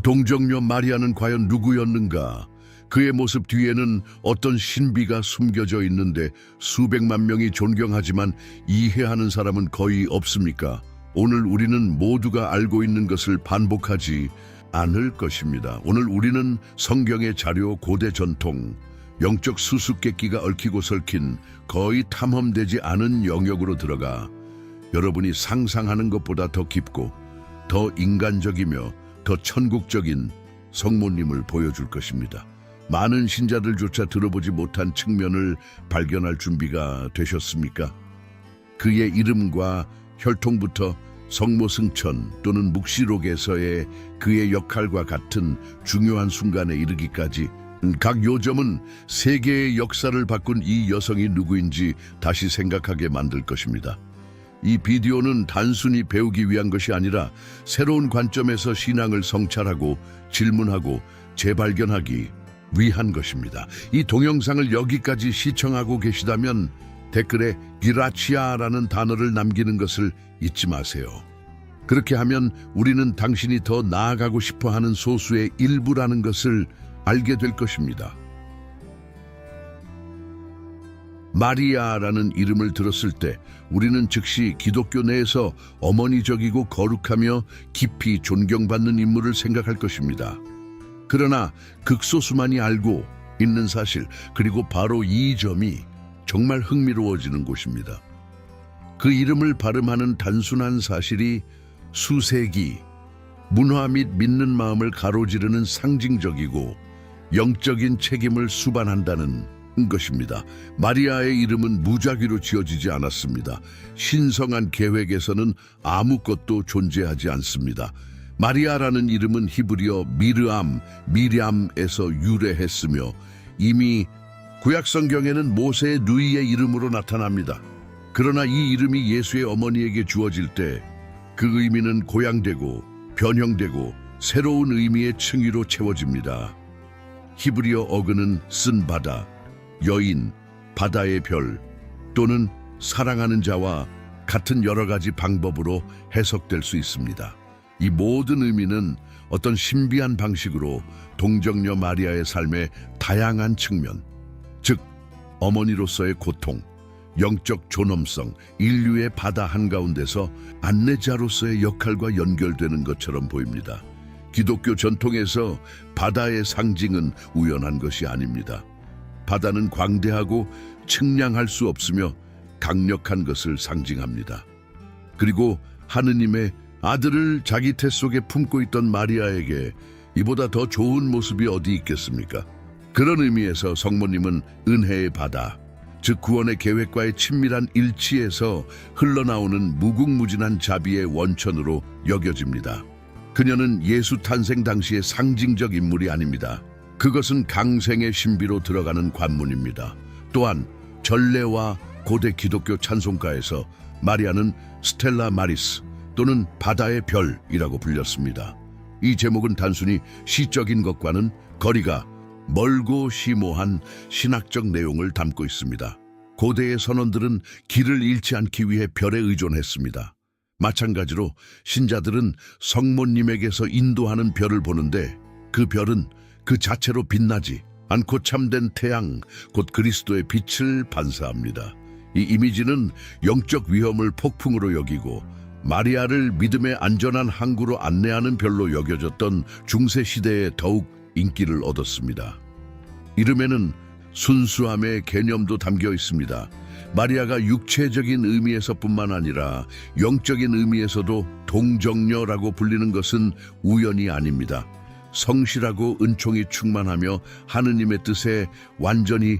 동정녀 마리아는 과연 누구였는가? 그의 모습 뒤에는 어떤 신비가 숨겨져 있는데 수백만 명이 존경하지만 이해하는 사람은 거의 없습니까? 오늘 우리는 모두가 알고 있는 것을 반복하지 않을 것입니다. 오늘 우리는 성경의 자료, 고대 전통, 영적 수수께끼가 얽히고 설킨 거의 탐험되지 않은 영역으로 들어가 여러분이 상상하는 것보다 더 깊고 더 인간적이며 더 천국적인 성모님을 보여줄 것입니다. 많은 신자들조차 들어보지 못한 측면을 발견할 준비가 되셨습니까? 그의 이름과 혈통부터 성모 승천 또는 묵시록에서의 그의 역할과 같은 중요한 순간에 이르기까지 각 요점은 세계의 역사를 바꾼 이 여성이 누구인지 다시 생각하게 만들 것입니다. 이 비디오는 단순히 배우기 위한 것이 아니라 새로운 관점에서 신앙을 성찰하고 질문하고 재발견하기 위한 것입니다. 이 동영상을 여기까지 시청하고 계시다면 댓글에 기라치아라는 단어를 남기는 것을 잊지 마세요. 그렇게 하면 우리는 당신이 더 나아가고 싶어하는 소수의 일부라는 것을 알게 될 것입니다. 마리아라는 이름을 들었을 때 우리는 즉시 기독교 내에서 어머니적이고 거룩하며 깊이 존경받는 인물을 생각할 것입니다. 그러나 극소수만이 알고 있는 사실, 그리고 바로 이 점이 정말 흥미로워지는 곳입니다. 그 이름을 발음하는 단순한 사실이 수세기 문화 및 믿는 마음을 가로지르는 상징적이고 영적인 책임을 수반한다는 것입니다. 마리아의 이름은 무작위로 지어지지 않았습니다. 신성한 계획에서는 아무것도 존재하지 않습니다. 마리아라는 이름은 히브리어 미리암에서 유래했으며 이미 구약 성경에는 모세의 누이의 이름으로 나타납니다. 그러나 이 이름이 예수의 어머니에게 주어질 때 그 의미는 고양되고 변형되고 새로운 의미의 층위로 채워집니다. 히브리어 어근은 쓴 바다, 여인, 바다의 별 또는 사랑하는 자와 같은 여러 가지 방법으로 해석될 수 있습니다. 이 모든 의미는 어떤 신비한 방식으로 동정녀 마리아의 삶의 다양한 측면, 즉 어머니로서의 고통, 영적 존엄성, 인류의 바다 한가운데서 안내자로서의 역할과 연결되는 것처럼 보입니다. 기독교 전통에서 바다의 상징은 우연한 것이 아닙니다. 바다는 광대하고 측량할 수 없으며 강력한 것을 상징합니다. 그리고 하느님의 아들을 자기 태 속에 품고 있던 마리아에게 이보다 더 좋은 모습이 어디 있겠습니까? 그런 의미에서 성모님은 은혜의 바다, 즉 구원의 계획과의 친밀한 일치에서 흘러나오는 무궁무진한 자비의 원천으로 여겨집니다. 그녀는 예수 탄생 당시의 상징적 인물이 아닙니다. 그것은 강생의 신비로 들어가는 관문입니다. 또한 전래와 고대 기독교 찬송가에서 마리아는 스텔라 마리스 또는 바다의 별이라고 불렸습니다. 이 제목은 단순히 시적인 것과는 거리가 멀고 심오한 신학적 내용을 담고 있습니다. 고대의 선원들은 길을 잃지 않기 위해 별에 의존했습니다. 마찬가지로 신자들은 성모님에게서 인도하는 별을 보는데 그 별은 그 자체로 빛나지 않고 참된 태양, 곧 그리스도의 빛을 반사합니다. 이 이미지는 영적 위험을 폭풍으로 여기고 마리아를 믿음의 안전한 항구로 안내하는 별로 여겨졌던 중세시대에 더욱 인기를 얻었습니다. 이름에는 순수함의 개념도 담겨 있습니다. 마리아가 육체적인 의미에서뿐만 아니라 영적인 의미에서도 동정녀라고 불리는 것은 우연이 아닙니다. 성실하고 은총이 충만하며 하느님의 뜻에 완전히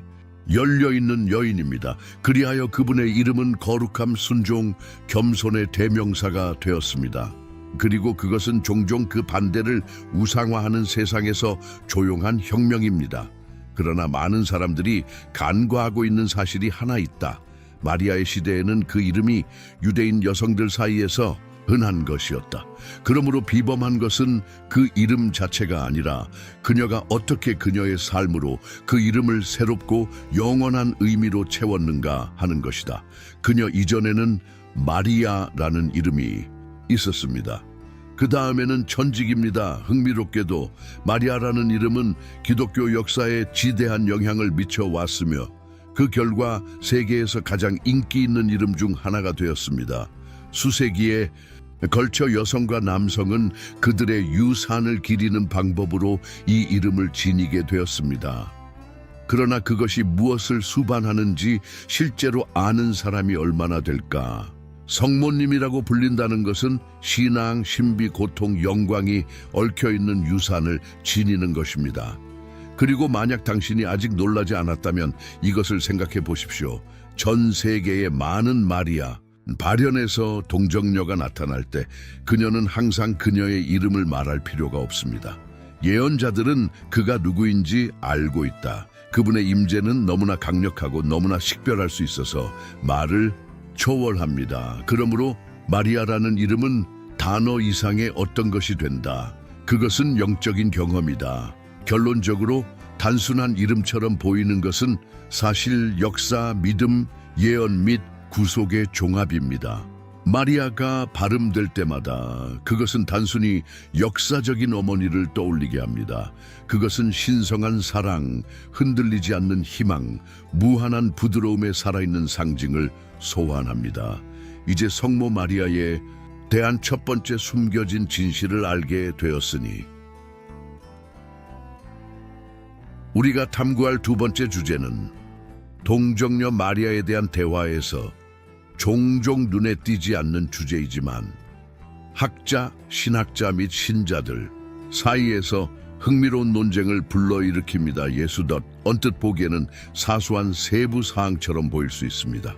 열려있는 여인입니다. 그리하여 그분의 이름은 거룩함, 순종, 겸손의 대명사가 되었습니다. 그리고 그것은 종종 그 반대를 우상화하는 세상에서 조용한 혁명입니다. 그러나 많은 사람들이 간과하고 있는 사실이 하나 있다. 마리아의 시대에는 그 이름이 유대인 여성들 사이에서 흔한 것이었다. 그러므로 비범한 것은 그 이름 자체가 아니라 그녀가 어떻게 그녀의 삶으로 그 이름을 새롭고 영원한 의미로 채웠는가 하는 것이다. 그녀 이전에는 마리아라는 이름이 있었습니다. 그 다음에는 천직입니다. 흥미롭게도 마리아라는 이름은 기독교 역사에 지대한 영향을 미쳐왔으며 그 결과 세계에서 가장 인기 있는 이름 중 하나가 되었습니다. 수세기에 걸쳐 여성과 남성은 그들의 유산을 기리는 방법으로 이 이름을 지니게 되었습니다. 그러나 그것이 무엇을 수반하는지 실제로 아는 사람이 얼마나 될까? 성모님이라고 불린다는 것은 신앙, 신비, 고통, 영광이 얽혀있는 유산을 지니는 것입니다. 그리고 만약 당신이 아직 놀라지 않았다면 이것을 생각해 보십시오. 전 세계의 많은 마리아, 발현에서 동정녀가 나타날 때 그녀는 항상 그녀의 이름을 말할 필요가 없습니다. 예언자들은 그가 누구인지 알고 있다. 그분의 임재는 너무나 강력하고 너무나 식별할 수 있어서 말을 초월합니다. 그러므로 마리아라는 이름은 단어 이상의 어떤 것이 된다. 그것은 영적인 경험이다. 결론적으로 단순한 이름처럼 보이는 것은 사실 역사, 믿음, 예언 및 구속의 종합입니다. 마리아가 발음될 때마다 그것은 단순히 역사적인 어머니를 떠올리게 합니다. 그것은 신성한 사랑, 흔들리지 않는 희망, 무한한 부드러움에 살아있는 상징을 소환합니다. 이제 성모 마리아에 대한 첫 번째 숨겨진 진실을 알게 되었으니 우리가 탐구할 두 번째 주제는 동정녀 마리아에 대한 대화에서 종종 눈에 띄지 않는 주제이지만 학자, 신학자 및 신자들 사이에서 흥미로운 논쟁을 불러일으킵니다. 예수덧 언뜻 보기에는 사소한 세부 사항처럼 보일 수 있습니다.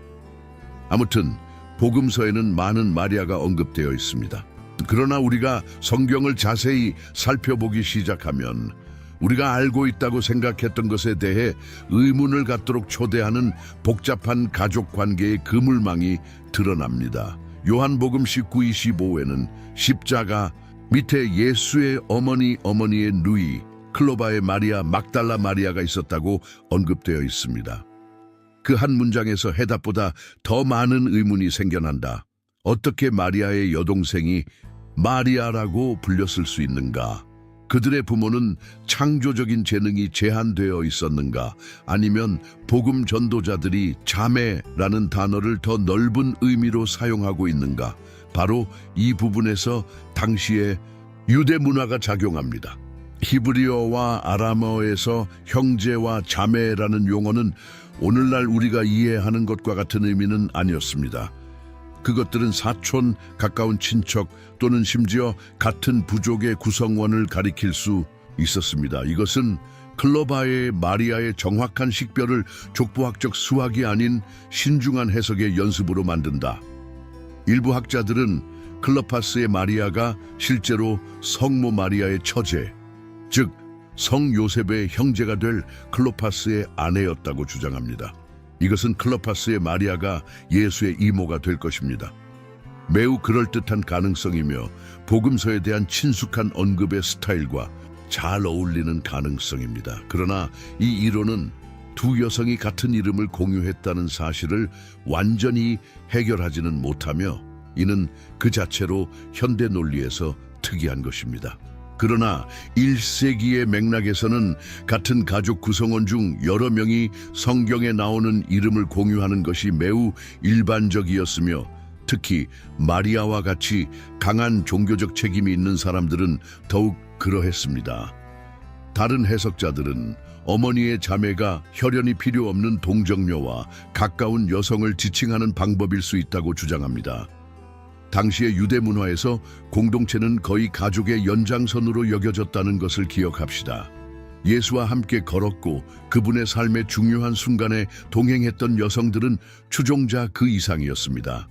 아무튼 복음서에는 많은 마리아가 언급되어 있습니다. 그러나 우리가 성경을 자세히 살펴보기 시작하면 우리가 알고 있다고 생각했던 것에 대해 의문을 갖도록 초대하는 복잡한 가족 관계의 그물망이 드러납니다. 요한복음 19-25에는 십자가 밑에 예수의 어머니의 누이 클로바의 마리아, 막달라 마리아가 있었다고 언급되어 있습니다. 그 한 문장에서 해답보다 더 많은 의문이 생겨난다. 어떻게 마리아의 여동생이 마리아라고 불렸을 수 있는가? 그들의 부모는 창조적인 재능이 제한되어 있었는가? 아니면 복음 전도자들이 자매라는 단어를 더 넓은 의미로 사용하고 있는가? 바로 이 부분에서 당시의 유대 문화가 작용합니다. 히브리어와 아람어에서 형제와 자매라는 용어는 오늘날 우리가 이해하는 것과 같은 의미는 아니었습니다. 그것들은 사촌, 가까운 친척 또는 심지어 같은 부족의 구성원을 가리킬 수 있었습니다. 이것은 클로바의 마리아의 정확한 식별을 족보학적 수학이 아닌 신중한 해석의 연습으로 만든다. 일부 학자들은 클로파스의 마리아가 실제로 성모 마리아의 처제, 즉 성 요셉의 형제가 될 클로파스의 아내였다고 주장합니다. 이것은 클로파스의 마리아가 예수의 이모가 될 것입니다. 매우 그럴듯한 가능성이며 복음서에 대한 친숙한 언급의 스타일과 잘 어울리는 가능성입니다. 그러나 이 이론은 두 여성이 같은 이름을 공유했다는 사실을 완전히 해결하지는 못하며 이는 그 자체로 현대 논리에서 특이한 것입니다. 그러나 1세기의 맥락에서는 같은 가족 구성원 중 여러 명이 성경에 나오는 이름을 공유하는 것이 매우 일반적이었으며 특히 마리아와 같이 강한 종교적 책임이 있는 사람들은 더욱 그러했습니다. 다른 해석자들은 어머니의 자매가 혈연이 필요 없는 동정녀와 가까운 여성을 지칭하는 방법일 수 있다고 주장합니다. 당시의 유대 문화에서 공동체는 거의 가족의 연장선으로 여겨졌다는 것을 기억합시다. 예수와 함께 걸었고 그분의 삶의 중요한 순간에 동행했던 여성들은 추종자 그 이상이었습니다.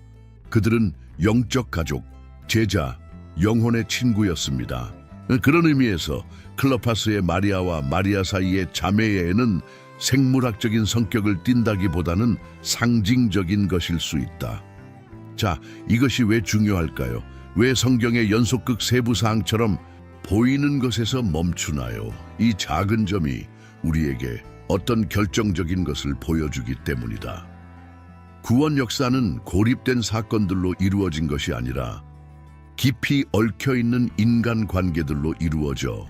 그들은 영적 가족, 제자, 영혼의 친구였습니다. 그런 의미에서 클로파스의 마리아와 마리아 사이의 자매애는 생물학적인 성격을 띈다기보다는 상징적인 것일 수 있다. 자, 이것이 왜 중요할까요? 왜 성경의 연속극 세부사항처럼 보이는 것에서 멈추나요? 이 작은 점이 우리에게 어떤 결정적인 것을 보여주기 때문이다. 구원 역사는 고립된 사건들로 이루어진 것이 아니라 깊이 얽혀있는 인간관계들로 이루어져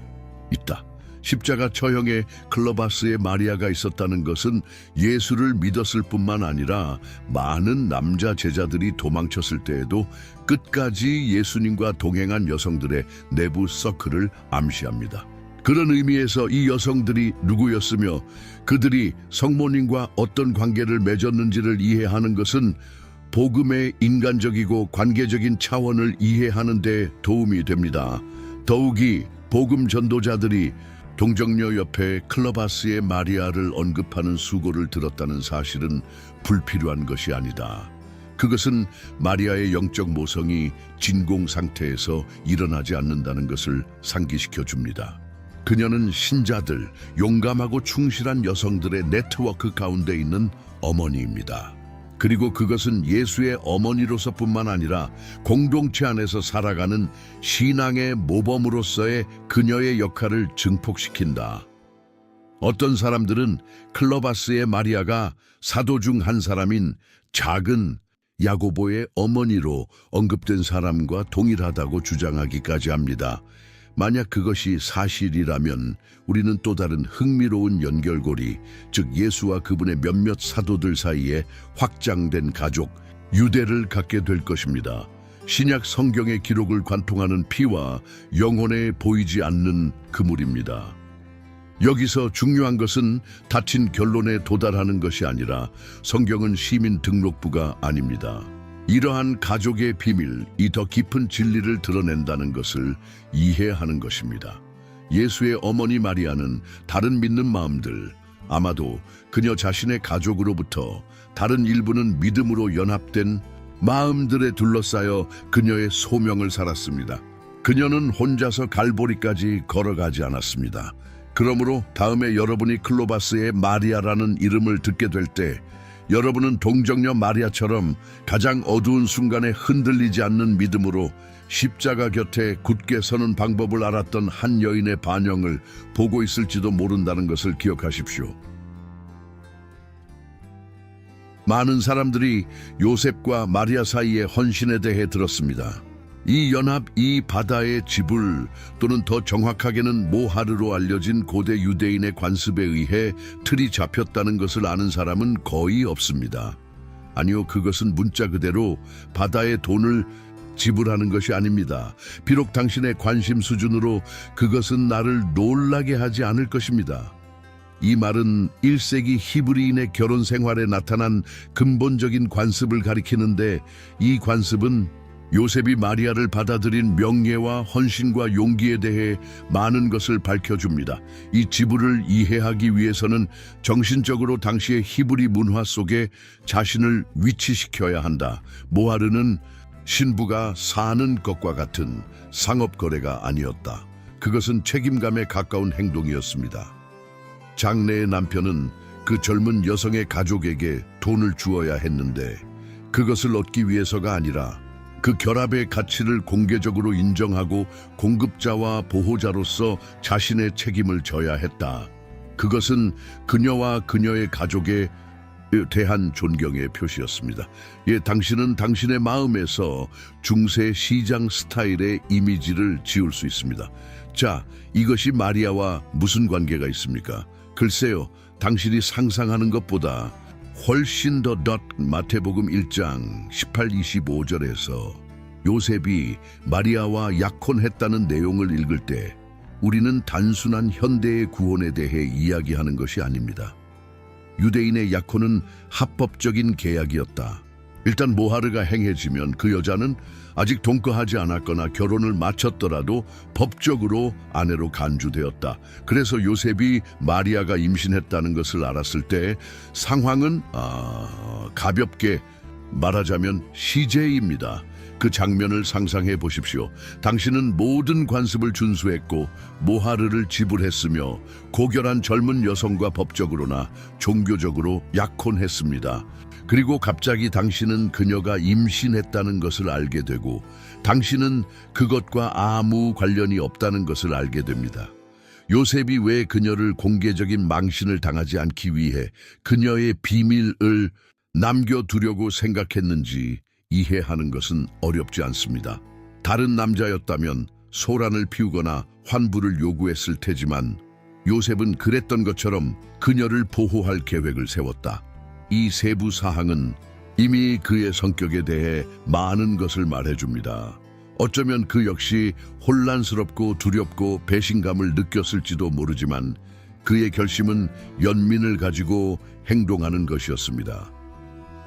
있다. 십자가 처형에 클로바스의 마리아가 있었다는 것은 예수를 믿었을 뿐만 아니라 많은 남자 제자들이 도망쳤을 때에도 끝까지 예수님과 동행한 여성들의 내부 서클을 암시합니다. 그런 의미에서 이 여성들이 누구였으며 그들이 성모님과 어떤 관계를 맺었는지를 이해하는 것은 복음의 인간적이고 관계적인 차원을 이해하는 데 도움이 됩니다. 더욱이 복음 전도자들이 동정녀 옆에 클로바스의 마리아를 언급하는 수고를 들었다는 사실은 불필요한 것이 아니다. 그것은 마리아의 영적 모성이 진공 상태에서 일어나지 않는다는 것을 상기시켜 줍니다. 그녀는 신자들, 용감하고 충실한 여성들의 네트워크 가운데 있는 어머니입니다. 그리고 그것은 예수의 어머니로서뿐만 아니라 공동체 안에서 살아가는 신앙의 모범으로서의 그녀의 역할을 증폭시킨다. 어떤 사람들은 클로바스의 마리아가 사도 중 한 사람인 작은 야고보의 어머니로 언급된 사람과 동일하다고 주장하기까지 합니다. 만약 그것이 사실이라면 우리는 또 다른 흥미로운 연결고리, 즉 예수와 그분의 몇몇 사도들 사이에 확장된 가족, 유대를 갖게 될 것입니다. 신약 성경의 기록을 관통하는 피와 영혼에 보이지 않는 그물입니다. 여기서 중요한 것은 닫힌 결론에 도달하는 것이 아니라 성경은 시민 등록부가 아닙니다. 이러한 가족의 비밀이 더 깊은 진리를 드러낸다는 것을 이해하는 것입니다. 예수의 어머니 마리아는 다른 믿는 마음들, 아마도 그녀 자신의 가족으로부터 다른 일부는 믿음으로 연합된 마음들에 둘러싸여 그녀의 소명을 살았습니다. 그녀는 혼자서 갈보리까지 걸어가지 않았습니다. 그러므로 다음에 여러분이 클로바스의 마리아라는 이름을 듣게 될 때 여러분은 동정녀 마리아처럼 가장 어두운 순간에 흔들리지 않는 믿음으로 십자가 곁에 굳게 서는 방법을 알았던 한 여인의 반영을 보고 있을지도 모른다는 것을 기억하십시오. 많은 사람들이 요셉과 마리아 사이의 헌신에 대해 들었습니다. 이 연합, 이 바다의 지불 또는 더 정확하게는 모하르로 알려진 고대 유대인의 관습에 의해 틀이 잡혔다는 것을 아는 사람은 거의 없습니다. 아니요, 그것은 문자 그대로 바다의 돈을 지불하는 것이 아닙니다. 비록 당신의 관심 수준으로 그것은 나를 놀라게 하지 않을 것입니다. 이 말은 1세기 히브리인의 결혼 생활에 나타난 근본적인 관습을 가리키는데 이 관습은 요셉이 마리아를 받아들인 명예와 헌신과 용기에 대해 많은 것을 밝혀줍니다. 이 지불을 이해하기 위해서는 정신적으로 당시의 히브리 문화 속에 자신을 위치시켜야 한다. 모하르는 신부가 사는 것과 같은 상업거래가 아니었다. 그것은 책임감에 가까운 행동이었습니다. 장래의 남편은 그 젊은 여성의 가족에게 돈을 주어야 했는데 그것을 얻기 위해서가 아니라 그 결합의 가치를 공개적으로 인정하고 공급자와 보호자로서 자신의 책임을 져야 했다. 그것은 그녀와 그녀의 가족에 대한 존경의 표시였습니다. 예, 당신은 당신의 마음에서 중세 시장 스타일의 이미지를 지을 수 있습니다. 자, 이것이 마리아와 무슨 관계가 있습니까? 글쎄요, 당신이 상상하는 것보다 훨씬 더 마태복음 1장 18-25절에서 요셉이 마리아와 약혼했다는 내용을 읽을 때 우리는 단순한 현대의 구원에 대해 이야기하는 것이 아닙니다. 유대인의 약혼은 합법적인 계약이었다. 일단 모하르가 행해지면 그 여자는 아직 동거하지 않았거나 결혼을 마쳤더라도 법적으로 아내로 간주되었다. 그래서 요셉이 마리아가 임신했다는 것을 알았을 때 상황은 가볍게 말하자면 시제입니다. 그 장면을 상상해 보십시오. 당신은 모든 관습을 준수했고 모하르를 지불했으며 고결한 젊은 여성과 법적으로나 종교적으로 약혼했습니다. 그리고 갑자기 당신은 그녀가 임신했다는 것을 알게 되고 당신은 그것과 아무 관련이 없다는 것을 알게 됩니다. 요셉이 왜 그녀를 공개적인 망신을 당하지 않기 위해 그녀의 비밀을 남겨두려고 생각했는지 이해하는 것은 어렵지 않습니다. 다른 남자였다면 소란을 피우거나 환부를 요구했을 테지만 요셉은 그랬던 것처럼 그녀를 보호할 계획을 세웠다. 이 세부 사항은 이미 그의 성격에 대해 많은 것을 말해줍니다. 어쩌면 그 역시 혼란스럽고 두렵고 배신감을 느꼈을지도 모르지만 그의 결심은 연민을 가지고 행동하는 것이었습니다.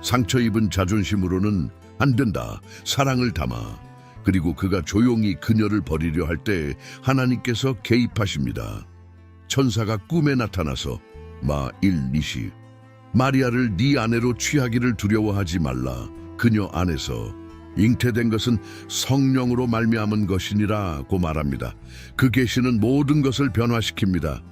상처 입은 자존심으로는 안 된다, 사랑을 담아. 그리고 그가 조용히 그녀를 버리려 할 때 하나님께서 개입하십니다. 천사가 꿈에 나타나서 마일니시 마리아를 네 아내로 취하기를 두려워하지 말라. 그녀 안에서 잉태된 것은 성령으로 말미암은 것이니라고 말합니다. 그 계시는 모든 것을 변화시킵니다.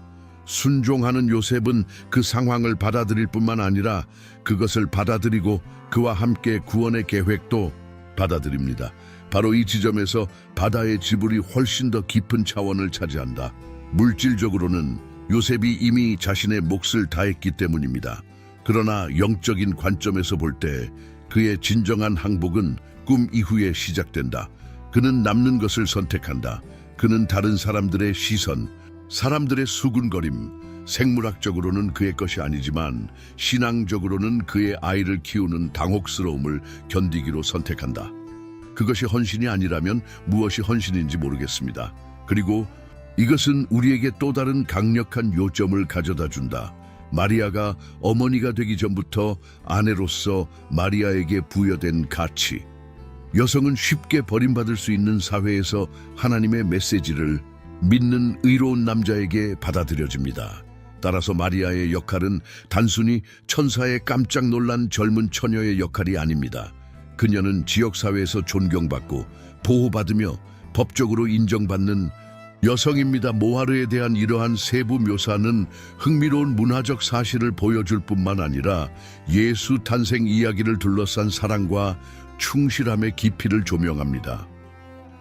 순종하는 요셉은 그 상황을 받아들일 뿐만 아니라 그것을 받아들이고 그와 함께 구원의 계획도 받아들입니다. 바로 이 지점에서 바다의 지불이 훨씬 더 깊은 차원을 차지한다. 물질적으로는 요셉이 이미 자신의 몫을 다했기 때문입니다. 그러나 영적인 관점에서 볼 때 그의 진정한 항복은 꿈 이후에 시작된다. 그는 남는 것을 선택한다. 그는 다른 사람들의 시선, 사람들의 수군거림, 생물학적으로는 그의 것이 아니지만 신앙적으로는 그의 아이를 키우는 당혹스러움을 견디기로 선택한다. 그것이 헌신이 아니라면 무엇이 헌신인지 모르겠습니다. 그리고 이것은 우리에게 또 다른 강력한 요점을 가져다 준다. 마리아가 어머니가 되기 전부터 아내로서 마리아에게 부여된 가치. 여성은 쉽게 버림받을 수 있는 사회에서 하나님의 메시지를 믿는 의로운 남자에게 받아들여집니다. 따라서 마리아의 역할은 단순히 천사의 깜짝 놀란 젊은 처녀의 역할이 아닙니다. 그녀는 지역사회에서 존경받고 보호받으며 법적으로 인정받는 여성입니다. 모하르에 대한 이러한 세부 묘사는 흥미로운 문화적 사실을 보여줄 뿐만 아니라 예수 탄생 이야기를 둘러싼 사랑과 충실함의 깊이를 조명합니다.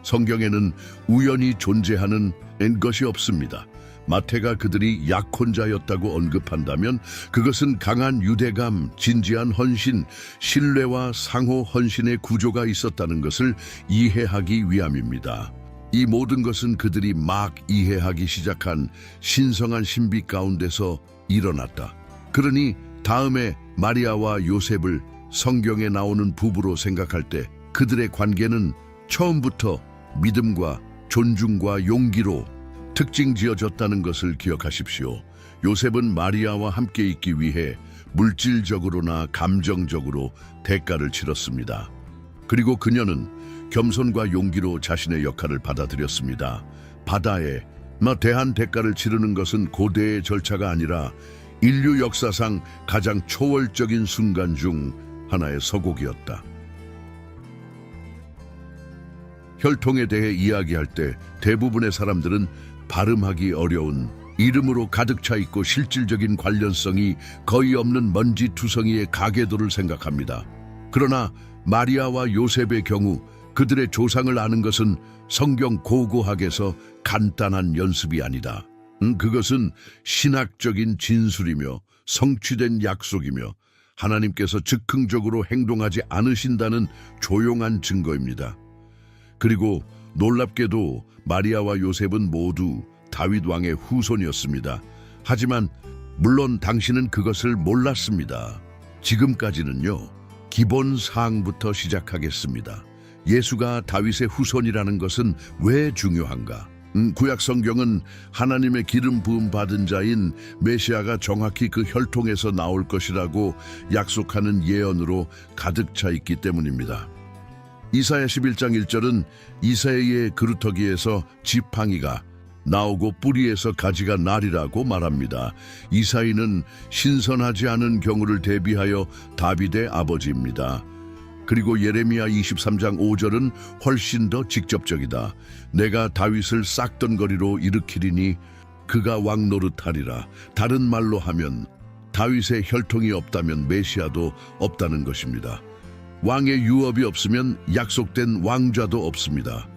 성경에는 우연히 존재하는 것이 없습니다. 마태가 그들이 약혼자였다고 언급한다면 그것은 강한 유대감, 진지한 헌신, 신뢰와 상호 헌신의 구조가 있었다는 것을 이해하기 위함입니다. 이 모든 것은 그들이 막 이해하기 시작한 신성한 신비 가운데서 일어났다. 그러니 다음에 마리아와 요셉을 성경에 나오는 부부로 생각할 때 그들의 관계는 처음부터 믿음과 존중과 용기로 특징 지어졌다는 것을 기억하십시오. 요셉은 마리아와 함께 있기 위해 물질적으로나 감정적으로 대가를 치렀습니다. 그리고 그녀는 겸손과 용기로 자신의 역할을 받아들였습니다. 바다에 대한 대가를 치르는 것은 고대의 절차가 아니라 인류 역사상 가장 초월적인 순간 중 하나의 서곡이었다. 혈통에 대해 이야기할 때 대부분의 사람들은 발음하기 어려운 이름으로 가득 차 있고 실질적인 관련성이 거의 없는 먼지투성이의 가계도를 생각합니다. 그러나 마리아와 요셉의 경우 그들의 조상을 아는 것은 성경 고고학에서 간단한 연습이 아니다. 그것은 신학적인 진술이며 성취된 약속이며 하나님께서 즉흥적으로 행동하지 않으신다는 조용한 증거입니다. 그리고 놀랍게도 마리아와 요셉은 모두 다윗 왕의 후손이었습니다. 하지만 물론 당신은 그것을 몰랐습니다. 지금까지는요. 기본 사항부터 시작하겠습니다. 예수가 다윗의 후손이라는 것은 왜 중요한가? 구약 성경은 하나님의 기름 부음 받은 자인 메시아가 정확히 그 혈통에서 나올 것이라고 약속하는 예언으로 가득 차 있기 때문입니다. 이사야 11장 1절은 이사야의 그루터기에서 지팡이가 나오고 뿌리에서 가지가 나리라고 말합니다. 이사야는 신선하지 않은 경우를 대비하여 다윗의 아버지입니다. 그리고 예레미야 23장 5절은 훨씬 더 직접적이다. 내가 다윗을 싹던거리로 일으키리니 그가 왕 노릇하리라. 다른 말로 하면 다윗의 혈통이 없다면 메시아도 없다는 것입니다. 왕의 유업이 없으면 약속된 왕좌도 없습니다.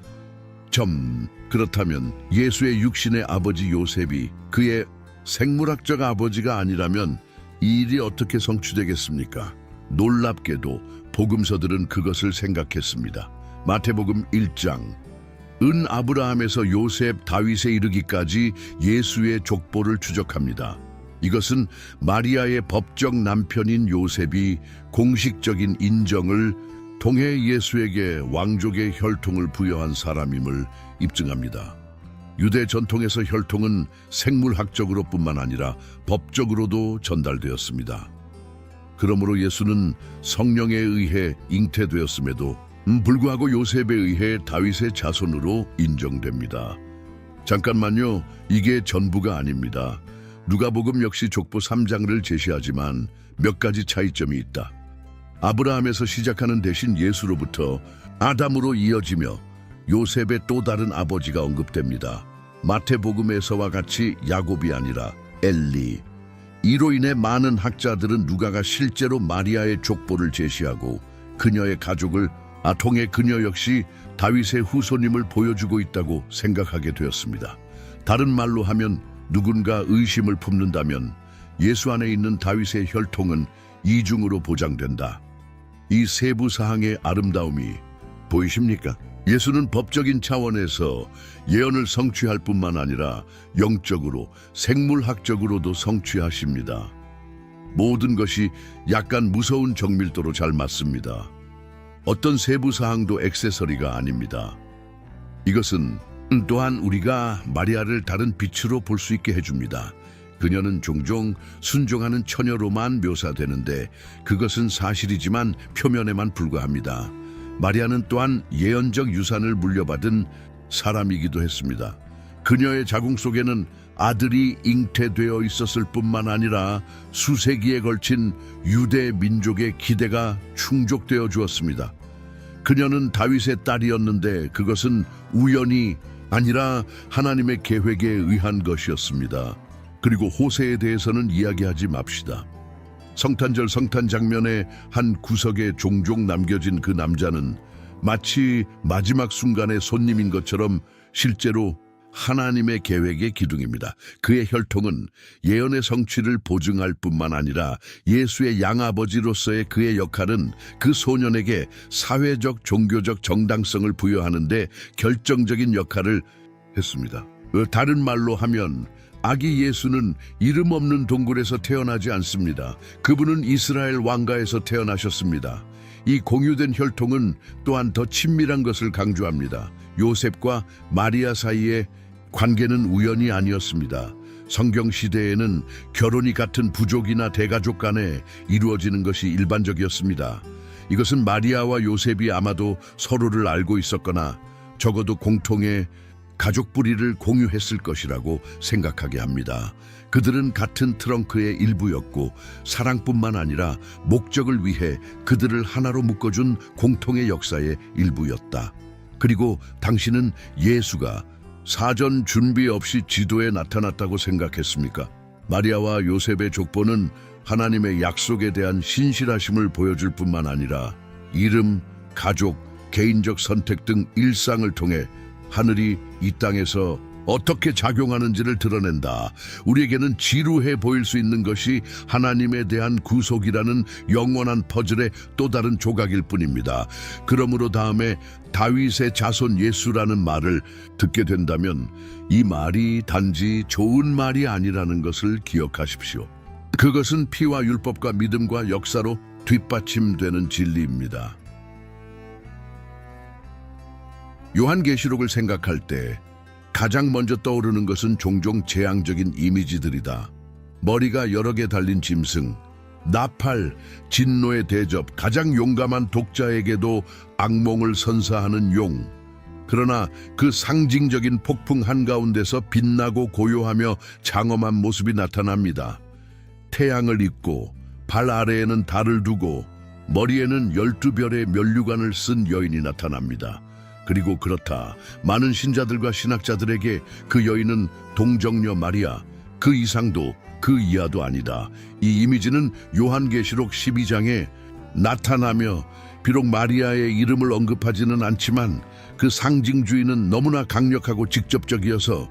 그렇다면 예수의 육신의 아버지 요셉이 그의 생물학적 아버지가 아니라면 이 일이 어떻게 성취되겠습니까? 놀랍게도 복음서들은 그것을 생각했습니다. 마태복음 1장 은 아브라함에서 요셉, 다윗에 이르기까지 예수의 족보를 추적합니다. 이것은 마리아의 법적 남편인 요셉이 공식적인 인정을 통해 예수에게 왕족의 혈통을 부여한 사람임을 입증합니다. 유대 전통에서 혈통은 생물학적으로 뿐만 아니라 법적으로도 전달되었습니다. 그러므로 예수는 성령에 의해 잉태되었음에도 불구하고 요셉에 의해 다윗의 자손으로 인정됩니다. 잠깐만요. 이게 전부가 아닙니다. 누가복음 역시 족보 3장을 제시하지만 몇 가지 차이점이 있다. 아브라함에서 시작하는 대신 예수로부터 아담으로 이어지며 요셉의 또 다른 아버지가 언급됩니다. 마태복음에서와 같이 야곱이 아니라 엘리. 이로 인해 많은 학자들은 누가가 실제로 마리아의 족보를 제시하고 그녀의 가족을 통해 그녀 역시 다윗의 후손임을 보여주고 있다고 생각하게 되었습니다. 다른 말로 하면 누군가 의심을 품는다면 예수 안에 있는 다윗의 혈통은 이중으로 보장된다. 이 세부 사항의 아름다움이 보이십니까? 예수는 법적인 차원에서 예언을 성취할 뿐만 아니라 영적으로, 생물학적으로도 성취하십니다. 모든 것이 약간 무서운 정밀도로 잘 맞습니다. 어떤 세부 사항도 액세서리가 아닙니다. 이것은 또한 우리가 마리아를 다른 빛으로 볼 수 있게 해줍니다. 그녀는 종종 순종하는 처녀로만 묘사되는데 그것은 사실이지만 표면에만 불과합니다. 마리아는 또한 예언적 유산을 물려받은 사람이기도 했습니다. 그녀의 자궁 속에는 아들이 잉태되어 있었을 뿐만 아니라 수세기에 걸친 유대 민족의 기대가 충족되어 주었습니다. 그녀는 다윗의 딸이었는데 그것은 우연이 아니라 하나님의 계획에 의한 것이었습니다. 그리고 호세에 대해서는 이야기하지 맙시다. 성탄절 성탄 장면의 한 구석에 종종 남겨진 그 남자는 마치 마지막 순간의 손님인 것처럼 실제로 하나님의 계획의 기둥입니다. 그의 혈통은 예언의 성취를 보증할 뿐만 아니라 예수의 양아버지로서의 그의 역할은 그 소년에게 사회적, 종교적 정당성을 부여하는 데 결정적인 역할을 했습니다. 다른 말로 하면 아기 예수는 이름 없는 동굴에서 태어나지 않습니다. 그분은 이스라엘 왕가에서 태어나셨습니다. 이 공유된 혈통은 또한 더 친밀한 것을 강조합니다. 요셉과 마리아 사이의 관계는 우연이 아니었습니다. 성경 시대에는 결혼이 같은 부족이나 대가족 간에 이루어지는 것이 일반적이었습니다. 이것은 마리아와 요셉이 아마도 서로를 알고 있었거나 적어도 공통의 가족 뿌리를 공유했을 것이라고 생각하게 합니다. 그들은 같은 트렁크의 일부였고 사랑뿐만 아니라 목적을 위해 그들을 하나로 묶어준 공통의 역사의 일부였다. 그리고 당신은 예수가 사전 준비 없이 지도에 나타났다고 생각했습니까? 마리아와 요셉의 족보는 하나님의 약속에 대한 신실하심을 보여줄 뿐만 아니라 이름, 가족, 개인적 선택 등 일상을 통해 하늘이 이 땅에서 어떻게 작용하는지를 드러낸다. 우리에게는 지루해 보일 수 있는 것이 하나님에 대한 구속이라는 영원한 퍼즐의 또 다른 조각일 뿐입니다. 그러므로 다음에 다윗의 자손 예수라는 말을 듣게 된다면 이 말이 단지 좋은 말이 아니라는 것을 기억하십시오. 그것은 피와 율법과 믿음과 역사로 뒷받침되는 진리입니다. 요한계시록을 생각할 때 가장 먼저 떠오르는 것은 종종 재앙적인 이미지들이다. 머리가 여러 개 달린 짐승, 나팔, 진노의 대접, 가장 용감한 독자에게도 악몽을 선사하는 용. 그러나 그 상징적인 폭풍 한가운데서 빛나고 고요하며 장엄한 모습이 나타납니다. 태양을 잇고 발 아래에는 달을 두고 머리에는 12별의 면류관을 쓴 여인이 나타납니다. 그리고 그렇다. 많은 신자들과 신학자들에게 그 여인은 동정녀 마리아, 그 이상도 그 이하도 아니다. 이 이미지는 요한계시록 12장에 나타나며 비록 마리아의 이름을 언급하지는 않지만 그 상징주의는 너무나 강력하고 직접적이어서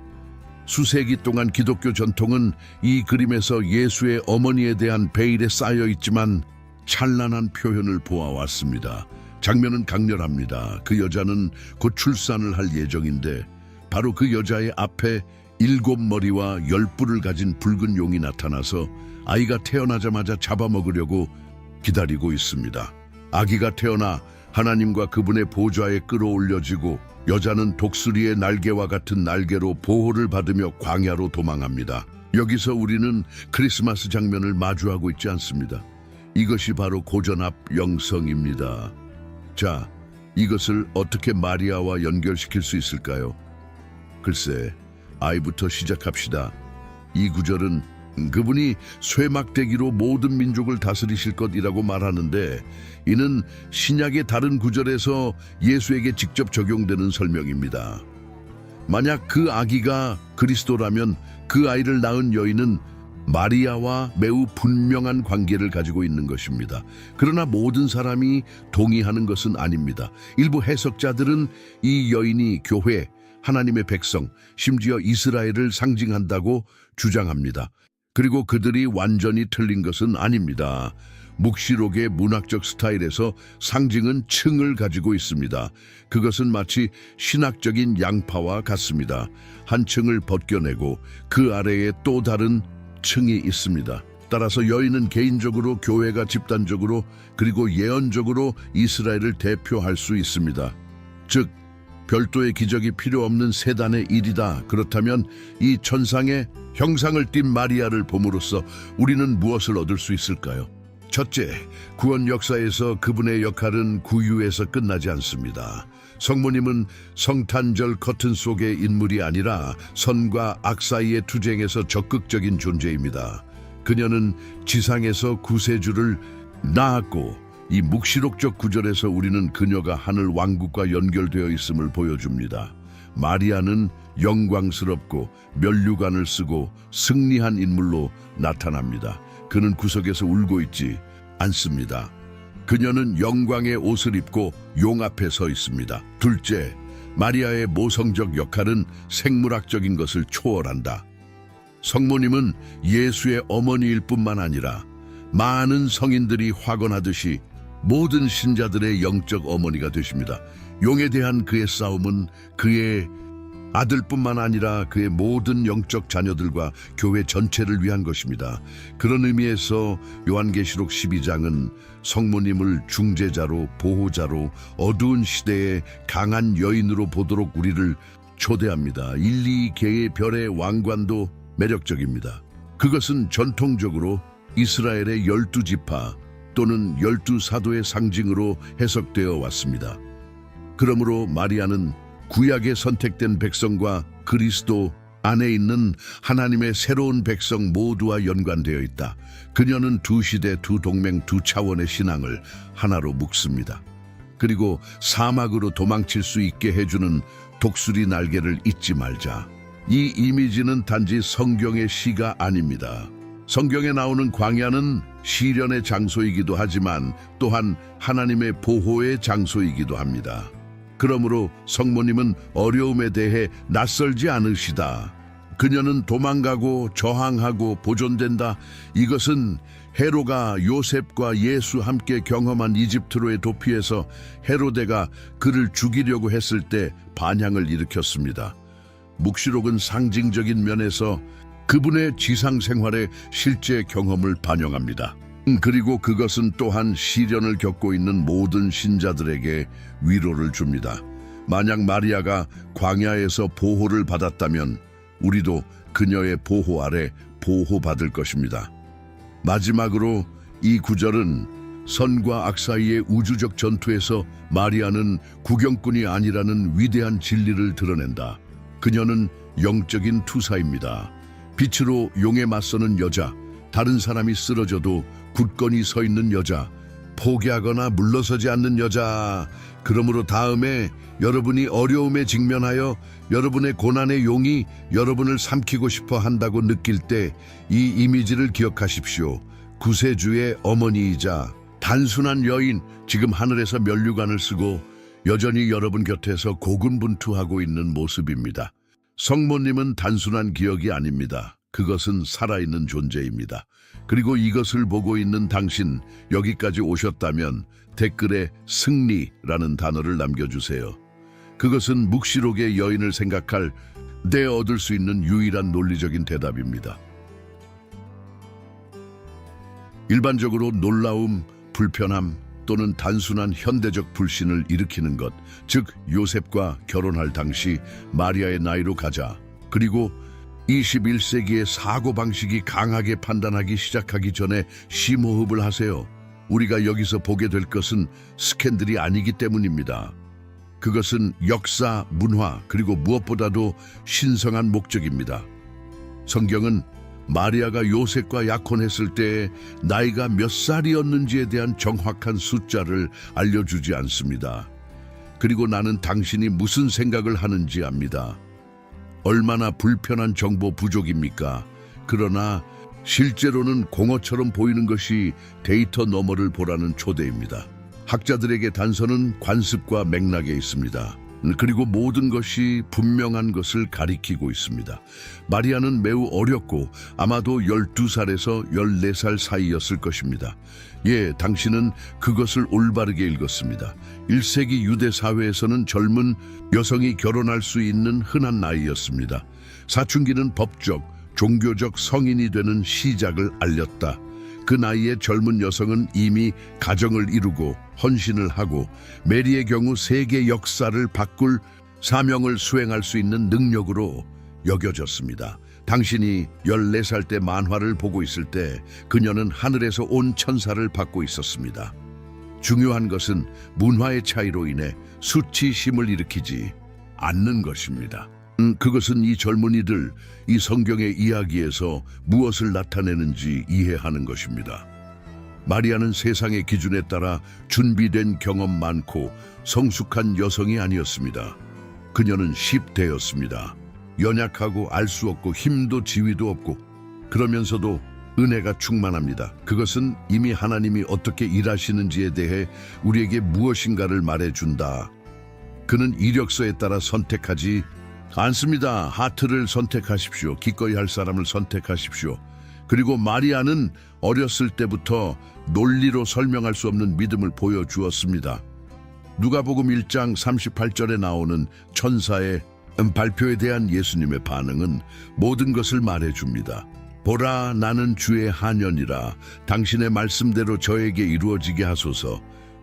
수세기 동안 기독교 전통은 이 그림에서 예수의 어머니에 대한 베일에 쌓여 있지만 찬란한 표현을 보아왔습니다. 장면은 강렬합니다. 그 여자는 곧 출산을 할 예정인데 바로 그 여자의 앞에 7머리와 10뿔을 가진 붉은 용이 나타나서 아이가 태어나자마자 잡아먹으려고 기다리고 있습니다. 아기가 태어나 하나님과 그분의 보좌에 끌어올려지고 여자는 독수리의 날개와 같은 날개로 보호를 받으며 광야로 도망합니다. 여기서 우리는 크리스마스 장면을 마주하고 있지 않습니다. 이것이 바로 고전 앞 영성입니다. 자, 이것을 어떻게 마리아와 연결시킬 수 있을까요? 글쎄, 아이부터 시작합시다. 이 구절은 그분이 쇠막대기로 모든 민족을 다스리실 것이라고 말하는데 이는 신약의 다른 구절에서 예수에게 직접 적용되는 설명입니다. 만약 그 아기가 그리스도라면 그 아이를 낳은 여인은 마리아와 매우 분명한 관계를 가지고 있는 것입니다. 그러나 모든 사람이 동의하는 것은 아닙니다. 일부 해석자들은 이 여인이 교회, 하나님의 백성, 심지어 이스라엘을 상징한다고 주장합니다. 그리고 그들이 완전히 틀린 것은 아닙니다. 묵시록의 문학적 스타일에서 상징은 층을 가지고 있습니다. 그것은 마치 신학적인 양파와 같습니다. 한 층을 벗겨내고 그 아래에 또 다른 층이 있습니다. 따라서 여인은 개인적으로, 교회가 집단적으로, 그리고 예언적으로 이스라엘을 대표할 수 있습니다. 즉, 별도의 기적이 필요 없는 세단의 일이다. 그렇다면 이 천상의 형상을 띤 마리아를 봄으로써 우리는 무엇을 얻을 수 있을까요? 첫째, 구원 역사에서 그분의 역할은 구유에서 끝나지 않습니다. 성모님은 성탄절 커튼 속의 인물이 아니라 선과 악 사이의 투쟁에서 적극적인 존재입니다. 그녀는 지상에서 구세주를 낳았고 이 묵시록적 구절에서 우리는 그녀가 하늘 왕국과 연결되어 있음을 보여줍니다. 마리아는 영광스럽고 면류관을 쓰고 승리한 인물로 나타납니다. 그는 구석에서 울고 있지 않습니다. 그녀는 영광의 옷을 입고 용 앞에 서 있습니다. 둘째, 마리아의 모성적 역할은 생물학적인 것을 초월한다. 성모님은 예수의 어머니일 뿐만 아니라 많은 성인들이 확언하듯이 모든 신자들의 영적 어머니가 되십니다. 용에 대한 그의 싸움은 그의 아들뿐만 아니라 그의 모든 영적 자녀들과 교회 전체를 위한 것입니다. 그런 의미에서 요한계시록 12장은 성모님을 중재자로, 보호자로, 어두운 시대의 강한 여인으로 보도록 우리를 초대합니다. 1, 2개의 별의 왕관도 매력적입니다. 그것은 전통적으로 이스라엘의 12지파 또는 12사도의 상징으로 해석되어 왔습니다. 그러므로 마리아는 구약에 선택된 백성과 그리스도 안에 있는 하나님의 새로운 백성 모두와 연관되어 있다. 그녀는 두 시대, 두 동맹, 두 차원의 신앙을 하나로 묶습니다. 그리고 사막으로 도망칠 수 있게 해주는 독수리 날개를 잊지 말자. 이 이미지는 단지 성경의 시가 아닙니다. 성경에 나오는 광야는 시련의 장소이기도 하지만 또한 하나님의 보호의 장소이기도 합니다. 그러므로 성모님은 어려움에 대해 낯설지 않으시다. 그녀는 도망가고 저항하고 보존된다. 이것은 헤로가 요셉과 예수 함께 경험한 이집트로의 도피에서 헤로데가 그를 죽이려고 했을 때 반향을 일으켰습니다. 묵시록은 상징적인 면에서 그분의 지상 생활의 실제 경험을 반영합니다. 그리고 그것은 또한 시련을 겪고 있는 모든 신자들에게 위로를 줍니다. 만약 마리아가 광야에서 보호를 받았다면 우리도 그녀의 보호 아래 보호받을 것입니다. 마지막으로 이 구절은 선과 악 사이의 우주적 전투에서 마리아는 구경꾼이 아니라는 위대한 진리를 드러낸다. 그녀는 영적인 투사입니다. 빛으로 용에 맞서는 여자, 다른 사람이 쓰러져도 굳건히 서 있는 여자, 포기하거나 물러서지 않는 여자. 그러므로 다음에 여러분이 어려움에 직면하여 여러분의 고난의 용이 여러분을 삼키고 싶어 한다고 느낄 때 이 이미지를 기억하십시오. 구세주의 어머니이자 단순한 여인, 지금 하늘에서 면류관을 쓰고 여전히 여러분 곁에서 고군분투하고 있는 모습입니다. 성모님은 단순한 기억이 아닙니다. 그것은 살아있는 존재입니다. 그리고 이것을 보고 있는 당신, 여기까지 오셨다면 댓글에 승리라는 단어를 남겨주세요. 그것은 묵시록의 여인을 생각할 때 얻을 수 있는 유일한 논리적인 대답입니다. 일반적으로 놀라움, 불편함 또는 단순한 현대적 불신을 일으키는 것, 즉 요셉과 결혼할 당시 마리아의 나이로 가자, 그리고 21세기의 사고방식이 강하게 판단하기 시작하기 전에 심호흡을 하세요. 우리가 여기서 보게 될 것은 스캔들이 아니기 때문입니다. 그것은 역사, 문화, 그리고 무엇보다도 신성한 목적입니다. 성경은 마리아가 요셉과 약혼했을 때 나이가 몇 살이었는지에 대한 정확한 숫자를 알려주지 않습니다. 그리고 나는 당신이 무슨 생각을 하는지 압니다. 얼마나 불편한 정보 부족입니까? 그러나 실제로는 공허처럼 보이는 것이 데이터 너머를 보라는 초대입니다. 학자들에게 단서는 관습과 맥락에 있습니다. 그리고 모든 것이 분명한 것을 가리키고 있습니다. 마리아는 매우 어렸고 아마도 12살에서 14살 사이였을 것입니다. 예, 당신은 그것을 올바르게 읽었습니다. 1세기 유대 사회에서는 젊은 여성이 결혼할 수 있는 흔한 나이였습니다. 사춘기는 법적, 종교적 성인이 되는 시작을 알렸다. 그 나이에 젊은 여성은 이미 가정을 이루고 헌신을 하고 메리의 경우 세계 역사를 바꿀 사명을 수행할 수 있는 능력으로 여겨졌습니다. 당신이 14살 때 만화를 보고 있을 때 그녀는 하늘에서 온 천사를 받고 있었습니다. 중요한 것은 문화의 차이로 인해 수치심을 일으키지 않는 것입니다. 그것은 이 젊은이들, 이 성경의 이야기에서 무엇을 나타내는지 이해하는 것입니다. 마리아는 세상의 기준에 따라 준비된 경험 많고 성숙한 여성이 아니었습니다. 그녀는 10대였습니다. 연약하고 알 수 없고 힘도 지위도 없고 그러면서도 은혜가 충만합니다. 그것은 이미 하나님이 어떻게 일하시는지에 대해 우리에게 무엇인가를 말해준다. 그는 이력서에 따라 선택하지 않습니다. 하트를 선택하십시오. 기꺼이 할 사람을 선택하십시오. 그리고 마리아는 어렸을 때부터 논리로 설명할 수 없는 믿음을 보여주었습니다. 누가복음 1장 38절에 나오는 천사의 발표에 대한 예수님의 반응은 모든 것을 말해줍니다. 보라, 나는 주의 하녀니라. 당신의 말씀대로 저에게 이루어지게 하소서.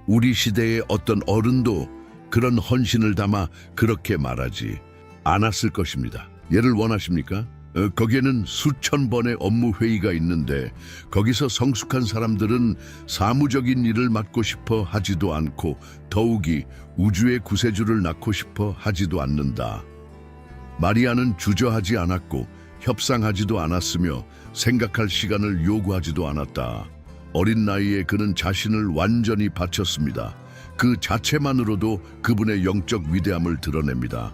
우리 시대의 어떤 어른도 그런 헌신을 담아 그렇게 말하지 않았을 것입니다. 예를 원하십니까? 거기에는 수천 번의 업무 회의가 있는데 거기서 성숙한 사람들은 사무적인 일을 맡고 싶어 하지도 않고 더욱이 우주의 구세주를 낳고 싶어 하지도 않는다. 마리아는 주저하지 않았고 협상하지도 않았으며 생각할 시간을 요구하지도 않았다. 어린 나이에 그는 자신을 완전히 바쳤습니다. 그 자체만으로도 그분의 영적 위대함을 드러냅니다.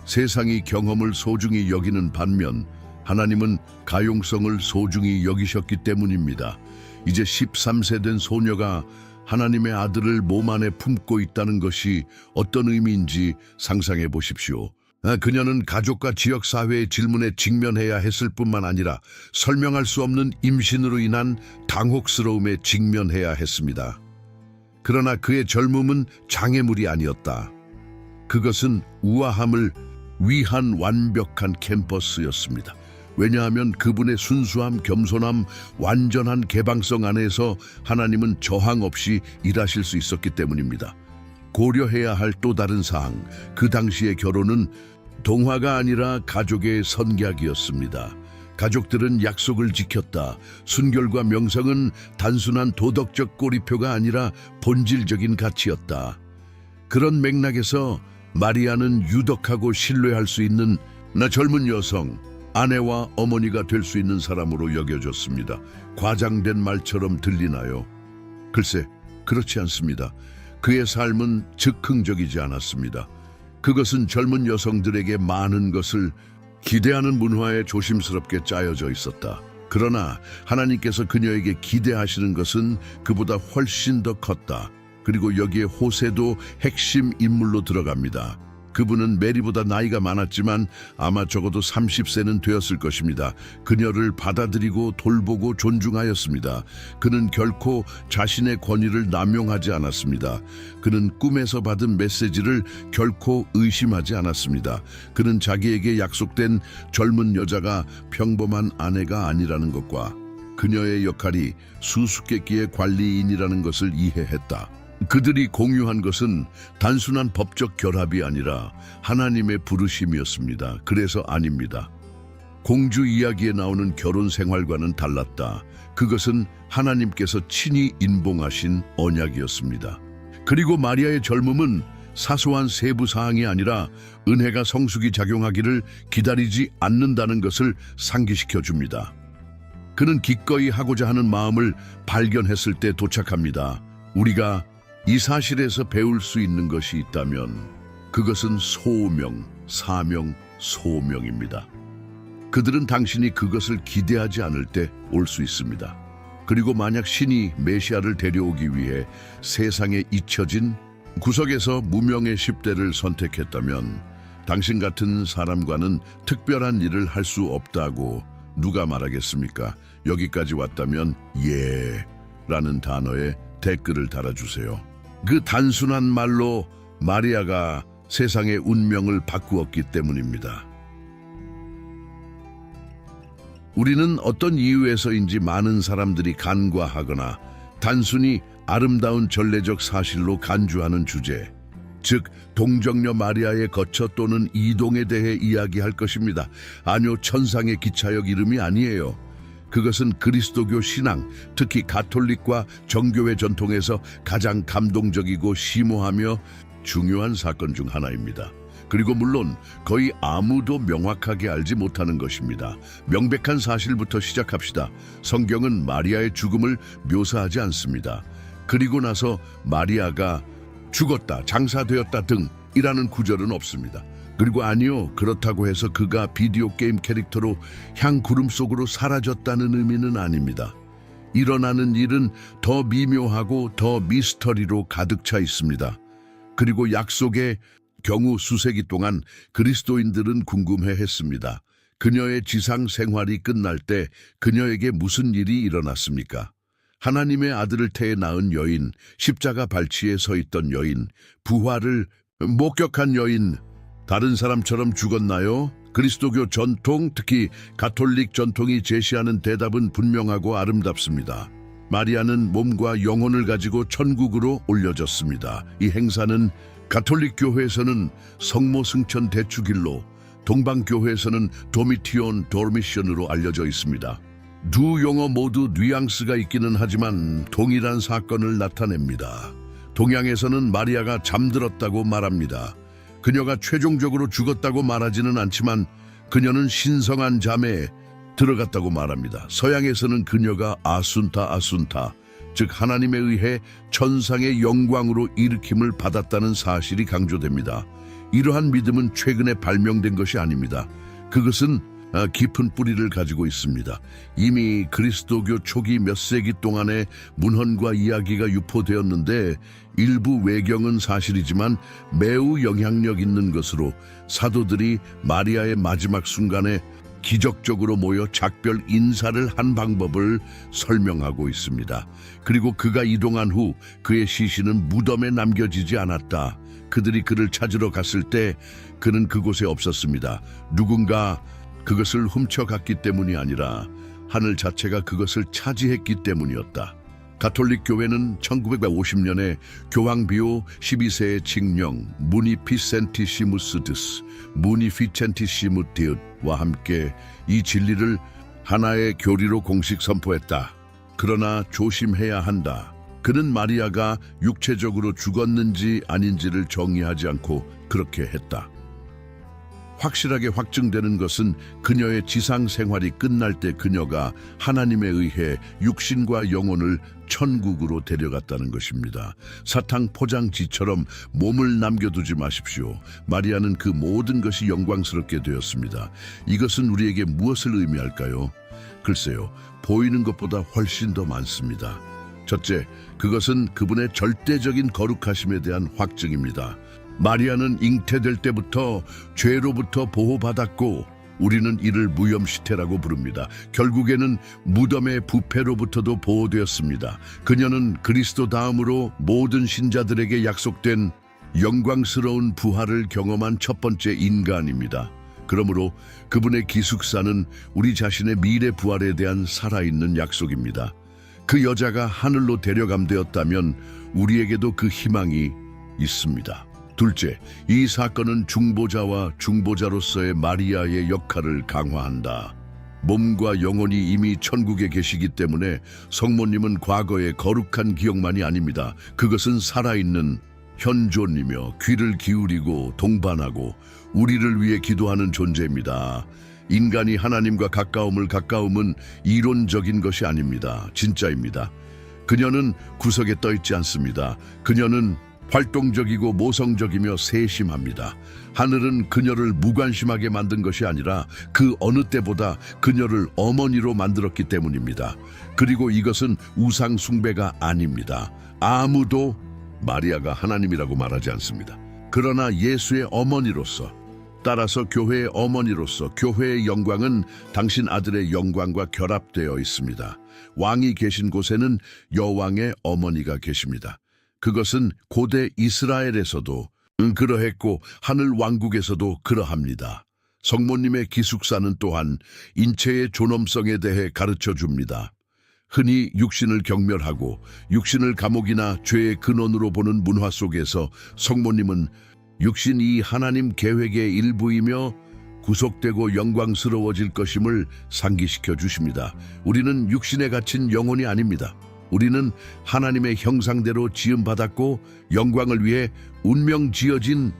세상이 경험을 소중히 여기는 반면 하나님은 가용성을 소중히 여기셨기 때문입니다. 이제 13세 된 소녀가 하나님의 아들을 몸 안에 품고 있다는 것이 어떤 의미인지 상상해 보십시오. 그녀는 가족과 지역사회의 질문에 직면해야 했을 뿐만 아니라 설명할 수 없는 임신으로 인한 당혹스러움에 직면해야 했습니다. 그러나 그의 젊음은 장애물이 아니었다. 그것은 우아함을 위한 완벽한 캠퍼스였습니다. 왜냐하면 그분의 순수함, 겸손함, 완전한 개방성 안에서 하나님은 저항 없이 일하실 수 있었기 때문입니다. 고려해야 할 또 다른 사항, 그 당시의 결혼은 동화가 아니라 가족의 선약이었습니다. 가족들은 약속을 지켰다. 순결과 명성은 단순한 도덕적 꼬리표가 아니라 본질적인 가치였다. 그런 맥락에서 마리아는 유덕하고 신뢰할 수 있는 젊은 여성, 아내와 어머니가 될 수 있는 사람으로 여겨졌습니다. 과장된 말처럼 들리나요? 글쎄, 그렇지 않습니다. 그의 삶은 즉흥적이지 않았습니다. 그것은 젊은 여성들에게 많은 것을 기대하는 문화에 조심스럽게 짜여져 있었다. 그러나 하나님께서 그녀에게 기대하시는 것은 그보다 훨씬 더 컸다. 그리고 여기에 호세도 핵심 인물로 들어갑니다. 그분은 메리보다 나이가 많았지만 아마 적어도 30세는 되었을 것입니다. 그녀를 받아들이고 돌보고 존중하였습니다. 그는 결코 자신의 권위를 남용하지 않았습니다. 그는 꿈에서 받은 메시지를 결코 의심하지 않았습니다. 그는 자기에게 약속된 젊은 여자가 평범한 아내가 아니라는 것과 그녀의 역할이 수수께끼의 관리인이라는 것을 이해했다. 그들이 공유한 것은 단순한 법적 결합이 아니라 하나님의 부르심이었습니다. 그래서 아닙니다. 공주 이야기에 나오는 결혼 생활과는 달랐다. 그것은 하나님께서 친히 인봉하신 언약이었습니다. 그리고 마리아의 젊음은 사소한 세부 사항이 아니라 은혜가 성숙히 작용하기를 기다리지 않는다는 것을 상기시켜 줍니다. 그는 기꺼이 하고자 하는 마음을 발견했을 때 도착합니다. 우리가 이 사실에서 배울 수 있는 것이 있다면 그것은 소명, 사명, 소명입니다. 그들은 당신이 그것을 기대하지 않을 때 올 수 있습니다. 그리고 만약 신이 메시아를 데려오기 위해 세상에 잊혀진 구석에서 무명의 10대를 선택했다면 당신 같은 사람과는 특별한 일을 할 수 없다고 누가 말하겠습니까? 여기까지 왔다면 예 라는 단어에 댓글을 달아주세요. 그 단순한 말로 마리아가 세상의 운명을 바꾸었기 때문입니다. 우리는 어떤 이유에서인지 많은 사람들이 간과하거나 단순히 아름다운 전례적 사실로 간주하는 주제, 즉 동정녀 마리아의 거처 또는 이동에 대해 이야기할 것입니다. 아니요, 천상의 기차역 이름이 아니에요. 그것은 그리스도교 신앙, 특히 가톨릭과 정교회 전통에서 가장 감동적이고 심오하며 중요한 사건 중 하나입니다. 그리고 물론 거의 아무도 명확하게 알지 못하는 것입니다. 명백한 사실부터 시작합시다. 성경은 마리아의 죽음을 묘사하지 않습니다. 그리고 나서 마리아가 죽었다, 장사되었다 등이라는 구절은 없습니다. 그리고 아니요, 그렇다고 해서 그가 비디오 게임 캐릭터로 향구름 속으로 사라졌다는 의미는 아닙니다. 일어나는 일은 더 미묘하고 더 미스터리로 가득 차 있습니다. 그리고 약속의 경우 수세기 동안 그리스도인들은 궁금해했습니다. 그녀의 지상 생활이 끝날 때 그녀에게 무슨 일이 일어났습니까? 하나님의 아들을 태에 낳은 여인, 십자가 발치에 서 있던 여인, 부활을 목격한 여인, 다른 사람처럼 죽었나요? 그리스도교 전통, 특히 가톨릭 전통이 제시하는 대답은 분명하고 아름답습니다. 마리아는 몸과 영혼을 가지고 천국으로 올려졌습니다. 이 행사는 가톨릭 교회에서는 성모 승천 대축일로, 동방교회에서는 도미티온 도미션으로 알려져 있습니다. 두 용어 모두 뉘앙스가 있기는 하지만 동일한 사건을 나타냅니다. 동양에서는 마리아가 잠들었다고 말합니다. 그녀가 최종적으로 죽었다고 말하지는 않지만 그녀는 신성한 잠에 들어갔다고 말합니다. 서양에서는 그녀가 아순타, 즉 하나님에 의해 천상의 영광으로 일으킴을 받았다는 사실이 강조됩니다. 이러한 믿음은 최근에 발명된 것이 아닙니다. 그것은 깊은 뿌리를 가지고 있습니다. 이미 그리스도교 초기 몇 세기 동안의 문헌과 이야기가 유포되었는데 일부 외경은 사실이지만 매우 영향력 있는 것으로 사도들이 마리아의 마지막 순간에 기적적으로 모여 작별 인사를 한 방법을 설명하고 있습니다. 그리고 그가 이동한 후 그의 시신은 무덤에 남겨지지 않았다. 그들이 그를 찾으러 갔을 때 그는 그곳에 없었습니다. 누군가 그것을 훔쳐갔기 때문이 아니라 하늘 자체가 그것을 차지했기 때문이었다. 가톨릭 교회는 1950년에 교황 비오 12세의 칙령 무니피센티시무스 디읒과 함께 이 진리를 하나의 교리로 공식 선포했다. 그러나 조심해야 한다. 그는 마리아가 육체적으로 죽었는지 아닌지를 정의하지 않고 그렇게 했다. 확실하게 확증되는 것은 그녀의 지상 생활이 끝날 때 그녀가 하나님에 의해 육신과 영혼을 천국으로 데려갔다는 것입니다. 사탕 포장지처럼 몸을 남겨두지 마십시오. 마리아는 그 모든 것이 영광스럽게 되었습니다. 이것은 우리에게 무엇을 의미할까요? 글쎄요, 보이는 것보다 훨씬 더 많습니다. 첫째, 그것은 그분의 절대적인 거룩하심에 대한 확증입니다. 마리아는 잉태될 때부터 죄로부터 보호받았고 우리는 이를 무염시태라고 부릅니다. 결국에는 무덤의 부패로부터도 보호되었습니다. 그녀는 그리스도 다음으로 모든 신자들에게 약속된 영광스러운 부활을 경험한 첫 번째 인간입니다. 그러므로 그분의 기숙사는 우리 자신의 미래 부활에 대한 살아있는 약속입니다. 그 여자가 하늘로 데려감되었다면 우리에게도 그 희망이 있습니다. 둘째, 이 사건은 중보자와 중보자로서의 마리아의 역할을 강화한다. 몸과 영혼이 이미 천국에 계시기 때문에 성모님은 과거의 거룩한 기억만이 아닙니다. 그것은 살아있는 현존이며 귀를 기울이고 동반하고 우리를 위해 기도하는 존재입니다. 인간이 하나님과 가까움은 이론적인 것이 아닙니다. 진짜입니다. 그녀는 구석에 떠 있지 않습니다. 그녀는 활동적이고 모성적이며 세심합니다. 하늘은 그녀를 무관심하게 만든 것이 아니라 그 어느 때보다 그녀를 어머니로 만들었기 때문입니다. 그리고 이것은 우상 숭배가 아닙니다. 아무도 마리아가 하나님이라고 말하지 않습니다. 그러나 예수의 어머니로서, 따라서 교회의 어머니로서 교회의 영광은 당신 아들의 영광과 결합되어 있습니다. 왕이 계신 곳에는 여왕의 어머니가 계십니다. 그것은 고대 이스라엘에서도 그러했고 하늘 왕국에서도 그러합니다. 성모님의 기숙사는 또한 인체의 존엄성에 대해 가르쳐 줍니다. 흔히 육신을 경멸하고 육신을 감옥이나 죄의 근원으로 보는 문화 속에서 성모님은 육신이 하나님 계획의 일부이며 구속되고 영광스러워질 것임을 상기시켜 주십니다. 우리는 육신에 갇힌 영혼이 아닙니다. 우리는 하나님의 형상대로 지음받았고 영광을 위해 운명 지어진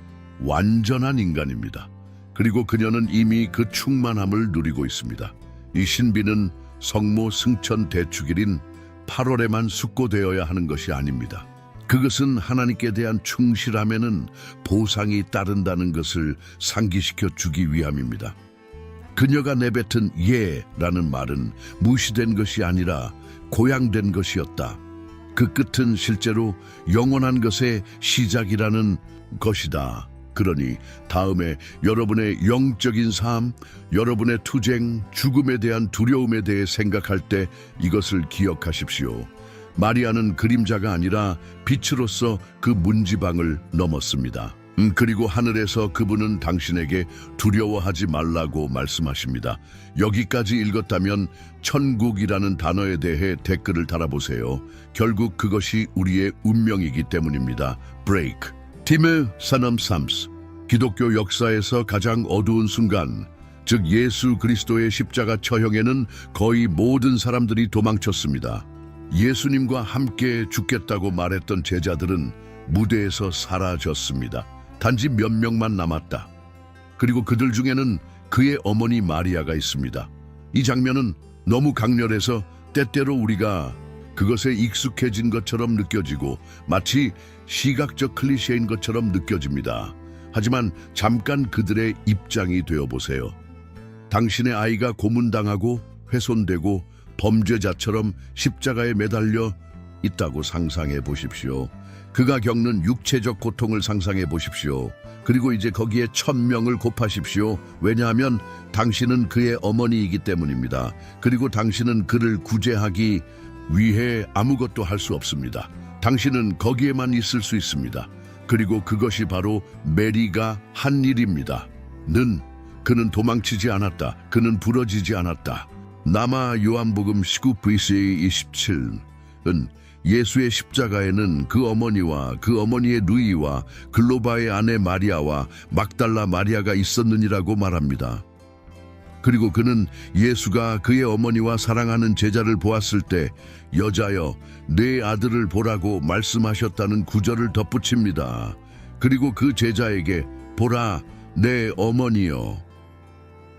완전한 인간입니다. 그리고 그녀는 이미 그 충만함을 누리고 있습니다. 이 신비는 성모 승천 대축일인 8월에만 숙고되어야 하는 것이 아닙니다. 그것은 하나님께 대한 충실함에는 보상이 따른다는 것을 상기시켜 주기 위함입니다. 그녀가 내뱉은 예라는 말은 무시된 것이 아니라 고양된 것이었다. 그 끝은 실제로 영원한 것의 시작이라는 것이다. 그러니 다음에 여러분의 영적인 삶, 여러분의 투쟁, 죽음에 대한 두려움에 대해 생각할 때 이것을 기억하십시오. 마리아는 그림자가 아니라 빛으로서 그 문지방을 넘었습니다. 그리고 하늘에서 그분은 당신에게 두려워하지 말라고 말씀하십니다. 여기까지 읽었다면 천국이라는 단어에 대해 댓글을 달아보세요. 결국 그것이 우리의 운명이기 때문입니다. 브레이크. 팀의 사남 삼스. 기독교 역사에서 가장 어두운 순간, 즉 예수 그리스도의 십자가 처형에는 거의 모든 사람들이 도망쳤습니다. 예수님과 함께 죽겠다고 말했던 제자들은 무대에서 사라졌습니다. 단지 몇 명만 남았다. 그리고 그들 중에는 그의 어머니 마리아가 있습니다. 이 장면은 너무 강렬해서 때때로 우리가 그것에 익숙해진 것처럼 느껴지고 마치 시각적 클리셰인 것처럼 느껴집니다. 하지만 잠깐 그들의 입장이 되어보세요. 당신의 아이가 고문당하고 훼손되고 범죄자처럼 십자가에 매달려 있다고 상상해 보십시오. 그가 겪는 육체적 고통을 상상해 보십시오. 그리고 이제 거기에 1000명을 곱하십시오. 왜냐하면 당신은 그의 어머니이기 때문입니다. 그리고 당신은 그를 구제하기 위해 아무것도 할 수 없습니다. 당신은 거기에만 있을 수 있습니다. 그리고 그것이 바로 메리가 한 일입니다. 그는 도망치지 않았다. 그는 부러지지 않았다. 남아 요한복음 19-27은 예수의 십자가에는 그 어머니와 그 어머니의 누이와 글로바의 아내 마리아와 막달라 마리아가 있었느니라고 말합니다. 그리고 그는 예수가 그의 어머니와 사랑하는 제자를 보았을 때 여자여 내 아들을 보라고 말씀하셨다는 구절을 덧붙입니다. 그리고 그 제자에게 보라 내 어머니여.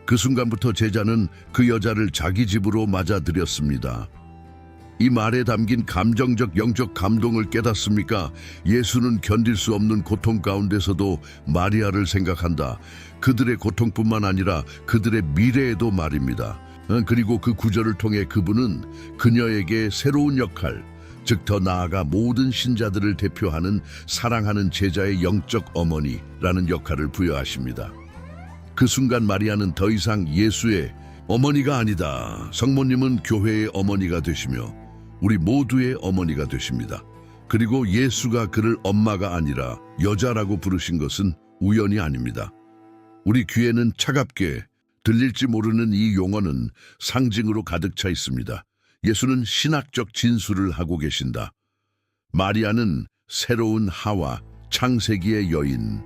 그 순간부터 제자는 그 여자를 자기 집으로 맞아들였습니다. 이 말에 담긴 감정적 영적 감동을 깨닫습니까? 예수는 견딜 수 없는 고통 가운데서도 마리아를 생각한다. 그들의 고통뿐만 아니라 그들의 미래에도 말입니다. 그리고 그 구절을 통해 그분은 그녀에게 새로운 역할, 즉 더 나아가 모든 신자들을 대표하는 사랑하는 제자의 영적 어머니라는 역할을 부여하십니다. 그 순간 마리아는 더 이상 예수의 어머니가 아니다. 성모님은 교회의 어머니가 되시며 우리 모두의 어머니가 되십니다. 그리고 예수가 그를 엄마가 아니라 여자라고 부르신 것은 우연이 아닙니다. 우리 귀에는 차갑게 들릴지 모르는 이 용어는 상징으로 가득 차 있습니다. 예수는 신학적 진술을 하고 계신다. 마리아는 새로운 하와, 창세기의 여인,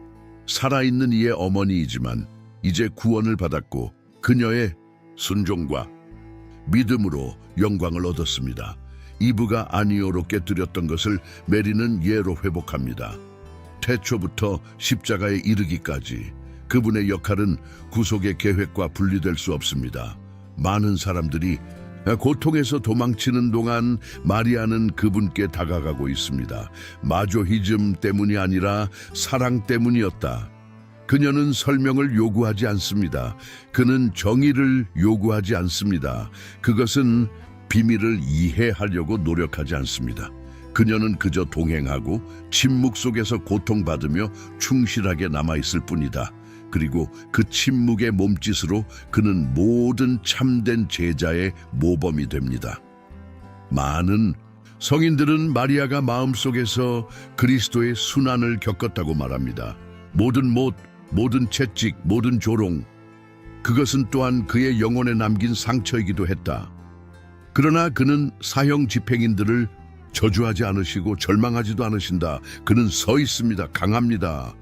살아있는 이의 어머니이지만 이제 구원을 받았고 그녀의 순종과 믿음으로 영광을 얻었습니다. 이브가 아니오로 깨뜨렸던 것을 메리는 예로 회복합니다. 태초부터 십자가에 이르기까지 그분의 역할은 구속의 계획과 분리될 수 없습니다. 많은 사람들이 고통에서 도망치는 동안 마리아는 그분께 다가가고 있습니다. 마조히즘 때문이 아니라 사랑 때문이었다. 그녀는 설명을 요구하지 않습니다. 그는 정의를 요구하지 않습니다. 그것은 비밀을 이해하려고 노력하지 않습니다. 그녀는 그저 동행하고 침묵 속에서 고통받으며 충실하게 남아있을 뿐이다. 그리고 그 침묵의 몸짓으로 그는 모든 참된 제자의 모범이 됩니다. 많은 성인들은 마리아가 마음속에서 그리스도의 순환을 겪었다고 말합니다. 모든 못, 모든 채찍, 모든 조롱, 그것은 또한 그의 영혼에 남긴 상처이기도 했다. 그러나 그는 사형 집행인들을 저주하지 않으시고 절망하지도 않으신다. 그는 서 있습니다. 강합니다.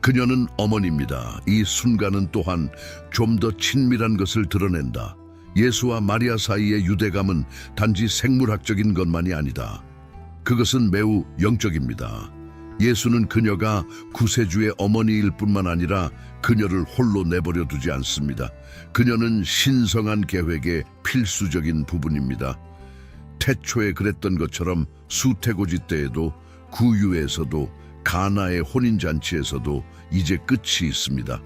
그녀는 어머니입니다. 이 순간은 또한 좀 더 친밀한 것을 드러낸다. 예수와 마리아 사이의 유대감은 단지 생물학적인 것만이 아니다. 그것은 매우 영적입니다. 예수는 그녀가 구세주의 어머니일 뿐만 아니라 그녀를 홀로 내버려 두지 않습니다. 그녀는 신성한 계획의 필수적인 부분입니다. 태초에 그랬던 것처럼 수태고지 때에도 구유에서도 가나의 혼인잔치에서도 이제 끝이 있습니다.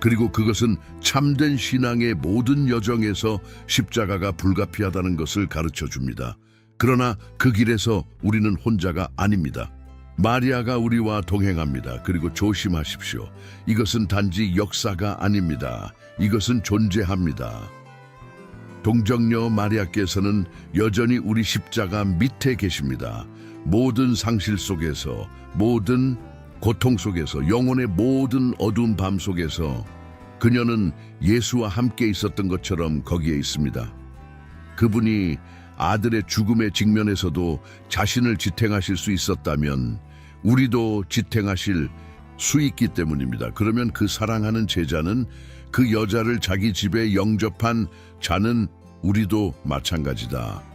그리고 그것은 참된 신앙의 모든 여정에서 십자가가 불가피하다는 것을 가르쳐 줍니다. 그러나 그 길에서 우리는 혼자가 아닙니다. 마리아가 우리와 동행합니다. 그리고 조심하십시오. 이것은 단지 역사가 아닙니다. 이것은 존재합니다. 동정녀 마리아께서는 여전히 우리 십자가 밑에 계십니다. 모든 상실 속에서, 모든 고통 속에서, 영혼의 모든 어두운 밤 속에서 그녀는 예수와 함께 있었던 것처럼 거기에 있습니다. 그분이 아들의 죽음의 직면에서도 자신을 지탱하실 수 있었다면 우리도 지탱하실 수 있기 때문입니다. 그러면 그 사랑하는 제자는 그 여자를 자기 집에 영접한 자는 우리도 마찬가지다.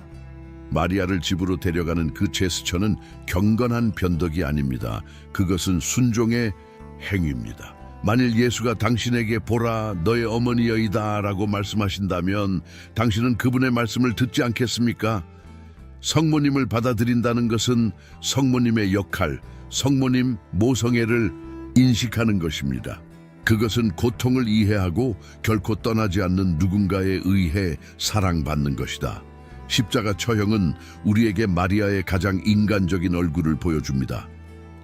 마리아를 집으로 데려가는 그 제스처는 경건한 변덕이 아닙니다. 그것은 순종의 행위입니다. 만일 예수가 당신에게 보라 너의 어머니여이다 라고 말씀하신다면 당신은 그분의 말씀을 듣지 않겠습니까? 성모님을 받아들인다는 것은 성모님의 역할, 성모님 모성애를 인식하는 것입니다. 그것은 고통을 이해하고 결코 떠나지 않는 누군가에 의해 사랑받는 것이다. 십자가 처형은 우리에게 마리아의 가장 인간적인 얼굴을 보여줍니다.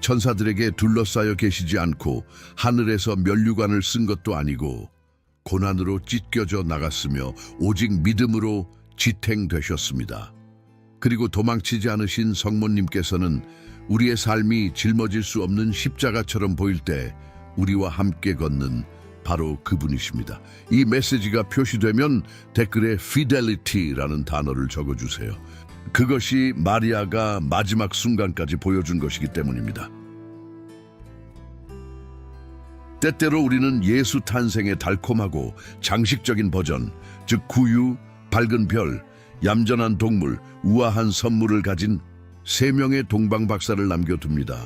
천사들에게 둘러싸여 계시지 않고 하늘에서 면류관을 쓴 것도 아니고 고난으로 찢겨져 나갔으며 오직 믿음으로 지탱되셨습니다. 그리고 도망치지 않으신 성모님께서는 우리의 삶이 짊어질 수 없는 십자가처럼 보일 때 우리와 함께 걷는 바로 그분이십니다. 이 메시지가 표시되면 댓글에 fidelity라는 단어를 적어주세요. 그것이 마리아가 마지막 순간까지 보여준 것이기 때문입니다. 때때로 우리는 예수 탄생의 달콤하고 장식적인 버전, 즉 구유, 밝은 별, 얌전한 동물, 우아한 선물을 가진 3명의 동방 박사를 남겨둡니다.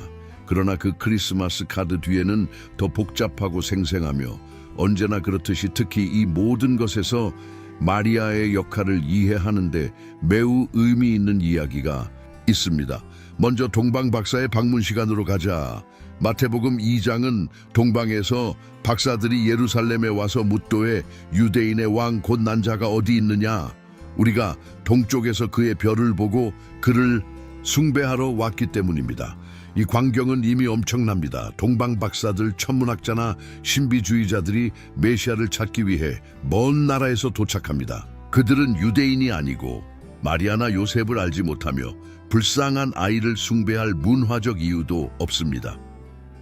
그러나 그 크리스마스 카드 뒤에는 더 복잡하고 생생하며 언제나 그렇듯이 특히 이 모든 것에서 마리아의 역할을 이해하는데 매우 의미 있는 이야기가 있습니다. 먼저 동방 박사의 방문 시간으로 가자. 마태복음 2장은 동방에서 박사들이 예루살렘에 와서 묻도에 유대인의 왕 곧 난 자가 어디 있느냐? 우리가 동쪽에서 그의 별을 보고 그를 숭배하러 왔기 때문입니다. 이 광경은 이미 엄청납니다. 동방 박사들, 천문학자나 신비주의자들이 메시아를 찾기 위해 먼 나라에서 도착합니다. 그들은 유대인이 아니고 마리아나 요셉을 알지 못하며 불쌍한 아이를 숭배할 문화적 이유도 없습니다.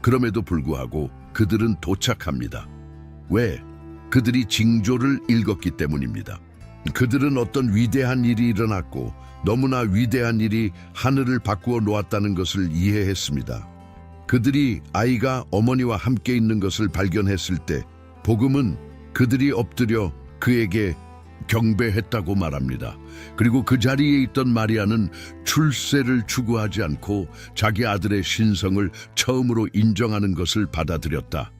그럼에도 불구하고 그들은 도착합니다. 왜? 그들이 징조를 읽었기 때문입니다. 그들은 어떤 위대한 일이 일어났고 너무나 위대한 일이 하늘을 바꾸어 놓았다는 것을 이해했습니다. 그들이 아이가 어머니와 함께 있는 것을 발견했을 때 복음은 그들이 엎드려 그에게 경배했다고 말합니다. 그리고 그 자리에 있던 마리아는 출세를 추구하지 않고 자기 아들의 신성을 처음으로 인정하는 것을 받아들였다.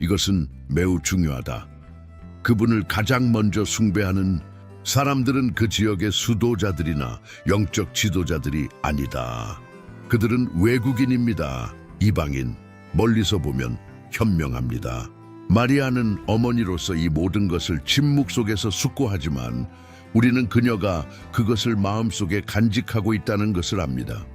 이것은 매우 중요하다. 그분을 가장 먼저 숭배하는 사람들은 그 지역의 수도자들이나 영적 지도자들이 아니다. 그들은 외국인입니다. 이방인. 멀리서 보면 현명합니다. 마리아는 어머니로서 이 모든 것을 침묵 속에서 숙고하지만 우리는 그녀가 그것을 마음속에 간직하고 있다는 것을 압니다.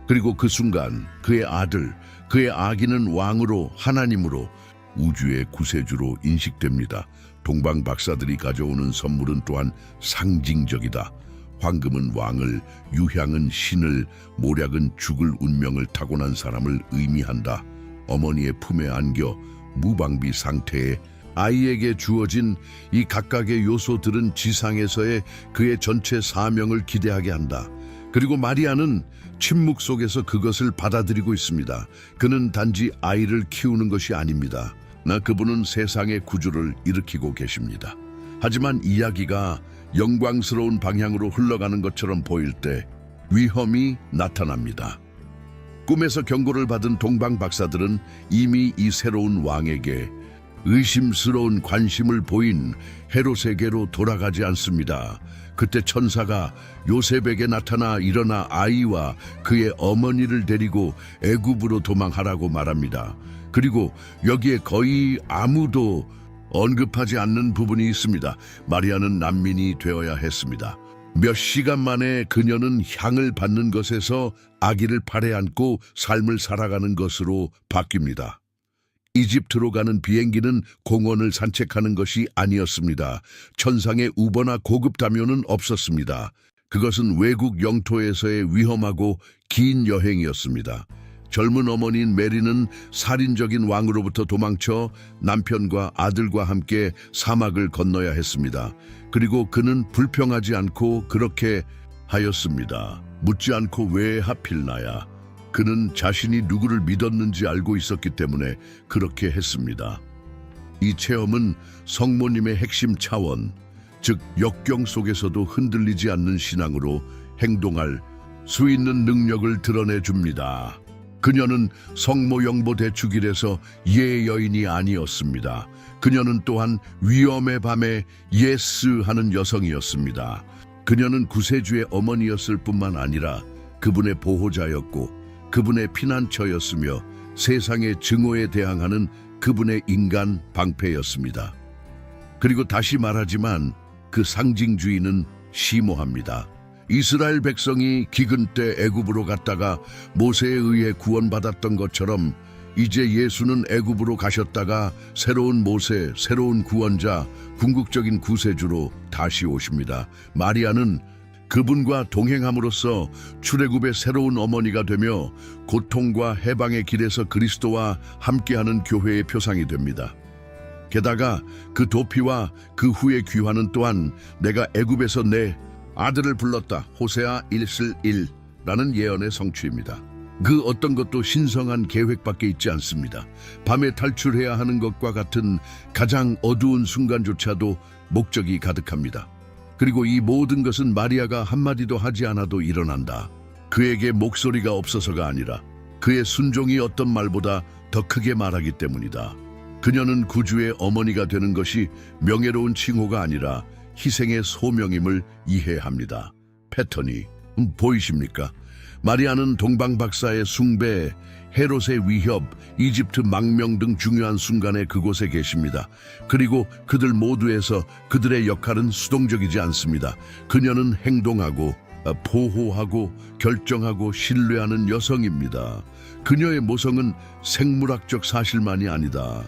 그리고 그 순간 그의 아들, 그의 아기는 왕으로, 하나님으로, 우주의 구세주로 인식됩니다. 동방 박사들이 가져오는 선물은 또한 상징적이다. 황금은 왕을, 유향은 신을, 모략은 죽을 운명을 타고난 사람을 의미한다. 어머니의 품에 안겨 무방비 상태에 아이에게 주어진 이 각각의 요소들은 지상에서의 그의 전체 사명을 기대하게 한다. 그리고 마리아는 침묵 속에서 그것을 받아들이고 있습니다. 그는 단지 아이를 키우는 것이 아닙니다. 그분은 세상의 구주를 일으키고 계십니다. 하지만 이야기가 영광스러운 방향으로 흘러가는 것처럼 보일 때 위험이 나타납니다. 꿈에서 경고를 받은 동방 박사들은 이미 이 새로운 왕에게 의심스러운 관심을 보인 헤롯에게로 돌아가지 않습니다. 그때 천사가 요셉에게 나타나 일어나 아이와 그의 어머니를 데리고 애굽으로 도망하라고 말합니다. 그리고 여기에 거의 아무도 언급하지 않는 부분이 있습니다. 마리아는 난민이 되어야 했습니다. 몇 시간 만에 그녀는 향을 받는 것에서 아기를 팔에 안고 삶을 살아가는 것으로 바뀝니다. 이집트로 가는 비행기는 공원을 산책하는 것이 아니었습니다. 천상의 우버나 고급 담요는 없었습니다. 그것은 외국 영토에서의 위험하고 긴 여행이었습니다. 젊은 어머니인 메리는 살인적인 왕으로부터 도망쳐 남편과 아들과 함께 사막을 건너야 했습니다. 그리고 그는 불평하지 않고 그렇게 하였습니다. 묻지 않고 왜 하필 나야? 그는 자신이 누구를 믿었는지 알고 있었기 때문에 그렇게 했습니다. 이 체험은 성모님의 핵심 차원, 즉 역경 속에서도 흔들리지 않는 신앙으로 행동할 수 있는 능력을 드러내줍니다. 그녀는 성모 영보 대축일에서 예 여인이 아니었습니다. 그녀는 또한 위험의 밤에 예스 하는 여성이었습니다. 그녀는 구세주의 어머니였을 뿐만 아니라 그분의 보호자였고 그분의 피난처였으며 세상의 증오에 대항하는 그분의 인간 방패였습니다. 그리고 다시 말하지만 그 상징주의는 심오합니다. 이스라엘 백성이 기근 때 애굽으로 갔다가 모세에 의해 구원받았던 것처럼 이제 예수는 애굽으로 가셨다가 새로운 모세, 새로운 구원자, 궁극적인 구세주로 다시 오십니다. 마리아는 그분과 동행함으로써 출애굽의 새로운 어머니가 되며 고통과 해방의 길에서 그리스도와 함께하는 교회의 표상이 됩니다. 게다가 그 도피와 그 후의 귀환은 또한 내가 애굽에서 내 아들을 불렀다. 호세아 1:1라는 예언의 성취입니다. 그 어떤 것도 신성한 계획밖에 있지 않습니다. 밤에 탈출해야 하는 것과 같은 가장 어두운 순간조차도 목적이 가득합니다. 그리고 이 모든 것은 마리아가 한마디도 하지 않아도 일어난다. 그에게 목소리가 없어서가 아니라 그의 순종이 어떤 말보다 더 크게 말하기 때문이다. 그녀는 구주의 어머니가 되는 것이 명예로운 칭호가 아니라 희생의 소명임을 이해합니다. 패턴이 보이십니까? 마리아는 동방 박사의 숭배, 헤롯의 위협, 이집트 망명 등 중요한 순간에 그곳에 계십니다. 그리고 그들 모두에서 그들의 역할은 수동적이지 않습니다. 그녀는 행동하고 보호하고 결정하고 신뢰하는 여성입니다. 그녀의 모성은 생물학적 사실만이 아니다.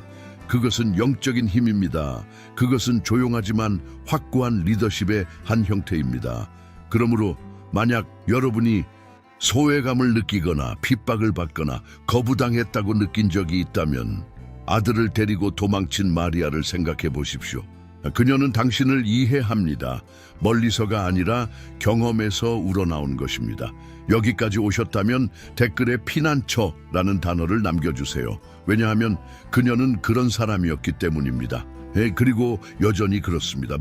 그것은 영적인 힘입니다. 그것은 조용하지만 확고한 리더십의 한 형태입니다. 그러므로 만약 여러분이 소외감을 느끼거나 핍박을 받거나 거부당했다고 느낀 적이 있다면 아들을 데리고 도망친 마리아를 생각해 보십시오. 그녀는 당신을 이해합니다. 멀리서가 아니라 경험에서 우러나온 것입니다. 여기까지 오셨다면 댓글에 피난처라는 단어를 남겨주세요. 왜냐하면 그녀는 그런 사람이었기 때문입니다. 그리고 여전히 그렇습니다.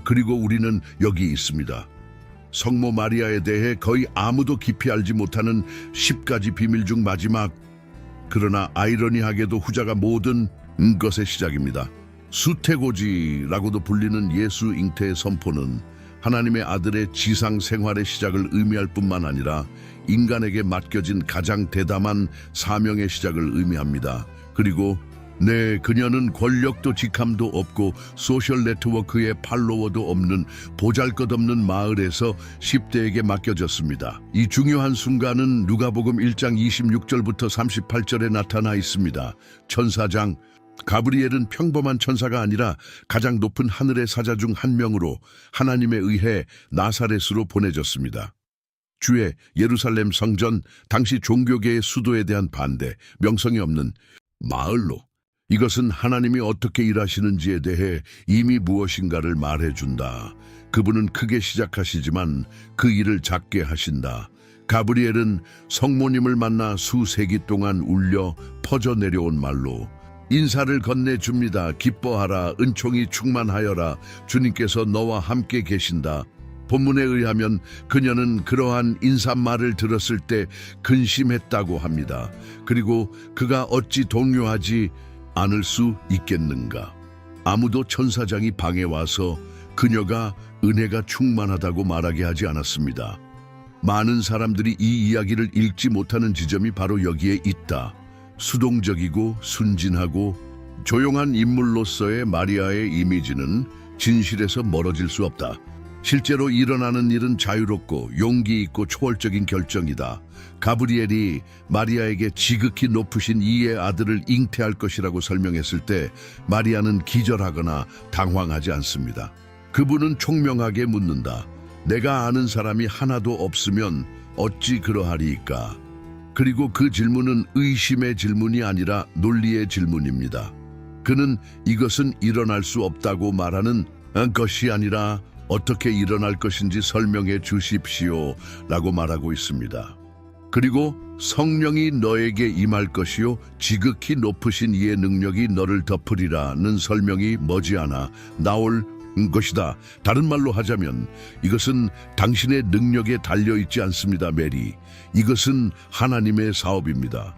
그리고 우리는 여기 있습니다. 성모 마리아에 대해 거의 아무도 깊이 알지 못하는 10가지 비밀 중 마지막, 그러나 아이러니하게도 후자가 모든 것의 시작입니다. 수태고지라고도 불리는 예수 잉태의 선포는 하나님의 아들의 지상 생활의 시작을 의미할 뿐만 아니라 인간에게 맡겨진 가장 대담한 사명의 시작을 의미합니다. 그리고 그녀는 권력도 직함도 없고 소셜 네트워크에 팔로워도 없는 보잘것없는 마을에서 10대에게 맡겨졌습니다. 이 중요한 순간은 누가복음 1장 26절부터 38절에 나타나 있습니다. 천사장 가브리엘은 평범한 천사가 아니라 가장 높은 하늘의 사자 중 한 명으로 하나님에 의해 나사렛으로 보내졌습니다. 주의 예루살렘 성전, 당시 종교계의 수도에 대한 반대, 명성이 없는 마을로, 이것은 하나님이 어떻게 일하시는지에 대해 이미 무엇인가를 말해준다. 그분은 크게 시작하시지만 그 일을 작게 하신다. 가브리엘은 성모님을 만나 수세기 동안 울려 퍼져 내려온 말로 인사를 건네줍니다. 기뻐하라, 은총이 충만하여라, 주님께서 너와 함께 계신다. 본문에 의하면 그녀는 그러한 인사말을 들었을 때 근심했다고 합니다. 그리고 그가 어찌 동요하지 않을 수 있겠는가? 아무도 천사장이 방에 와서 그녀가 은혜가 충만하다고 말하게 하지 않았습니다. 많은 사람들이 이 이야기를 읽지 못하는 지점이 바로 여기에 있다. 수동적이고 순진하고 조용한 인물로서의 마리아의 이미지는 진실에서 멀어질 수 없다. 실제로 일어나는 일은 자유롭고 용기 있고 초월적인 결정이다. 가브리엘이 마리아에게 지극히 높으신 이의 아들을 잉태할 것이라고 설명했을 때 마리아는 기절하거나 당황하지 않습니다. 그분은 총명하게 묻는다. 내가 아는 사람이 하나도 없으면 어찌 그러하리이까? 그리고 그 질문은 의심의 질문이 아니라 논리의 질문입니다. 그는 이것은 일어날 수 없다고 말하는 것이 아니라 어떻게 일어날 것인지 설명해 주십시오 라고 말하고 있습니다. 그리고 성령이 너에게 임할 것이요 지극히 높으신 이의 능력이 너를 덮으리라는 설명이 머지않아 나올 것이다. 다른 말로 하자면 이것은 당신의 능력에 달려있지 않습니다, 메리. 이것은 하나님의 사업입니다.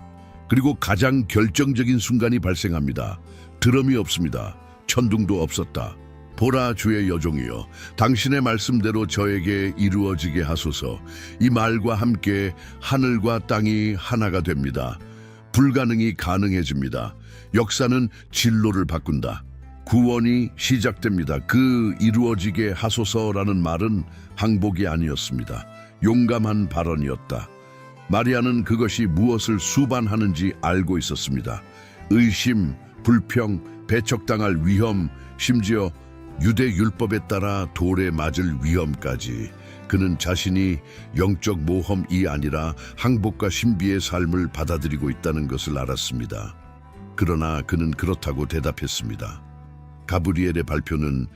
그리고 가장 결정적인 순간이 발생합니다. 드럼이 없습니다. 천둥도 없었다. 보라, 주의 여종이여, 당신의 말씀대로 저에게 이루어지게 하소서. 이 말과 함께 하늘과 땅이 하나가 됩니다. 불가능이 가능해집니다. 역사는 진로를 바꾼다. 구원이 시작됩니다. 그 이루어지게 하소서라는 말은 항복이 아니었습니다. 용감한 발언이었다. 마리아는 그것이 무엇을 수반하는지 알고 있었습니다. 의심, 불평, 배척당할 위험, 심지어 유대 율법에 따라 돌에 맞을 위험까지. 그는 자신이 영적 모험이 아니라 항복과 신비의 삶을 받아들이고 있다는 것을 알았습니다. 그러나 그는 그렇다고 대답했습니다. 가브리엘의 발표는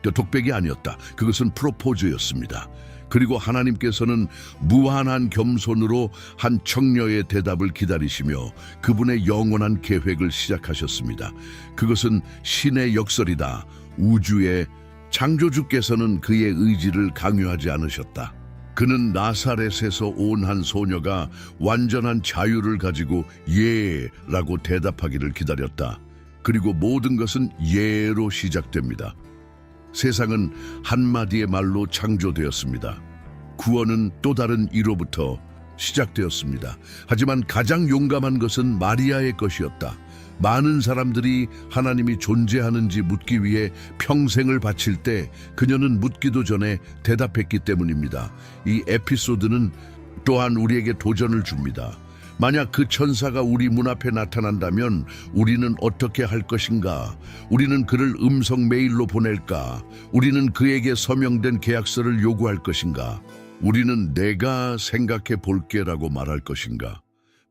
독백이 아니었다. 그것은 프로포즈였습니다. 그리고 하나님께서는 무한한 겸손으로 한 청녀의 대답을 기다리시며 그분의 영원한 계획을 시작하셨습니다. 그것은 신의 역설이다. 우주의 창조주께서는 그의 의지를 강요하지 않으셨다. 그는 나사렛에서 온 한 소녀가 완전한 자유를 가지고 예라고 대답하기를 기다렸다. 그리고 모든 것은 예로 시작됩니다. 세상은 한마디의 말로 창조되었습니다. 구원은 또 다른 이로부터 시작되었습니다. 하지만 가장 용감한 것은 마리아의 것이었다. 많은 사람들이 하나님이 존재하는지 묻기 위해 평생을 바칠 때 그녀는 묻기도 전에 대답했기 때문입니다. 이 에피소드는 또한 우리에게 도전을 줍니다. 만약 그 천사가 우리 문 앞에 나타난다면 우리는 어떻게 할 것인가? 우리는 그를 음성 메일로 보낼까? 우리는 그에게 서명된 계약서를 요구할 것인가? 우리는 내가 생각해 볼게라고 말할 것인가?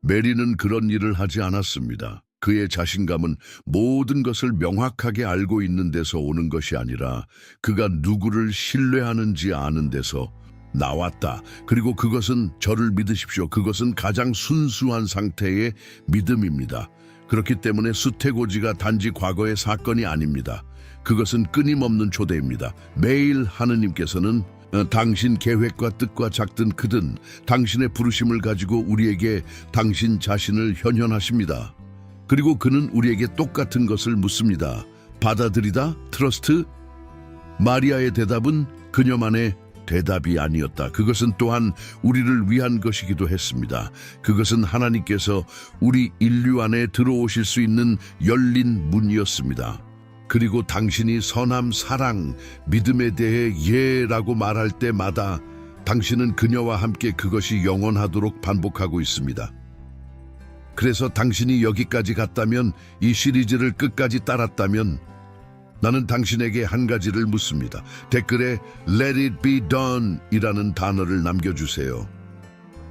메리는 그런 일을 하지 않았습니다. 그의 자신감은 모든 것을 명확하게 알고 있는 데서 오는 것이 아니라 그가 누구를 신뢰하는지 아는 데서 나왔다. 그리고 그것은 저를 믿으십시오. 그것은 가장 순수한 상태의 믿음입니다. 그렇기 때문에 수태고지가 단지 과거의 사건이 아닙니다. 그것은 끊임없는 초대입니다. 매일 하느님께서는 당신 계획과 뜻과 작든 크든 당신의 부르심을 가지고 우리에게 당신 자신을 현현하십니다. 그리고 그는 우리에게 똑같은 것을 묻습니다. 받아들이다? 트러스트? 마리아의 대답은 그녀만의 대답이 아니었다. 그것은 또한 우리를 위한 것이기도 했습니다. 그것은 하나님께서 우리 인류 안에 들어오실 수 있는 열린 문이었습니다. 그리고 당신이 선함, 사랑, 믿음에 대해 예라고 말할 때마다 당신은 그녀와 함께 그것이 영원하도록 반복하고 있습니다. 그래서 당신이 여기까지 갔다면, 이 시리즈를 끝까지 따랐다면 나는 당신에게 한 가지를 묻습니다. 댓글에 Let it be done 이라는 단어를 남겨주세요.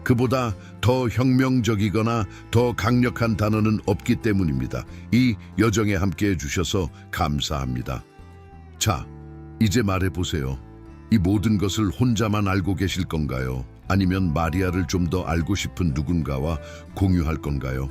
그보다 더 혁명적이거나 더 강력한 단어는 없기 때문입니다. 이 여정에 함께해 주셔서 감사합니다. 자, 이제 말해보세요. 이 모든 것을 혼자만 알고 계실 건가요? 아니면 마리아를 좀 더 알고 싶은 누군가와 공유할 건가요?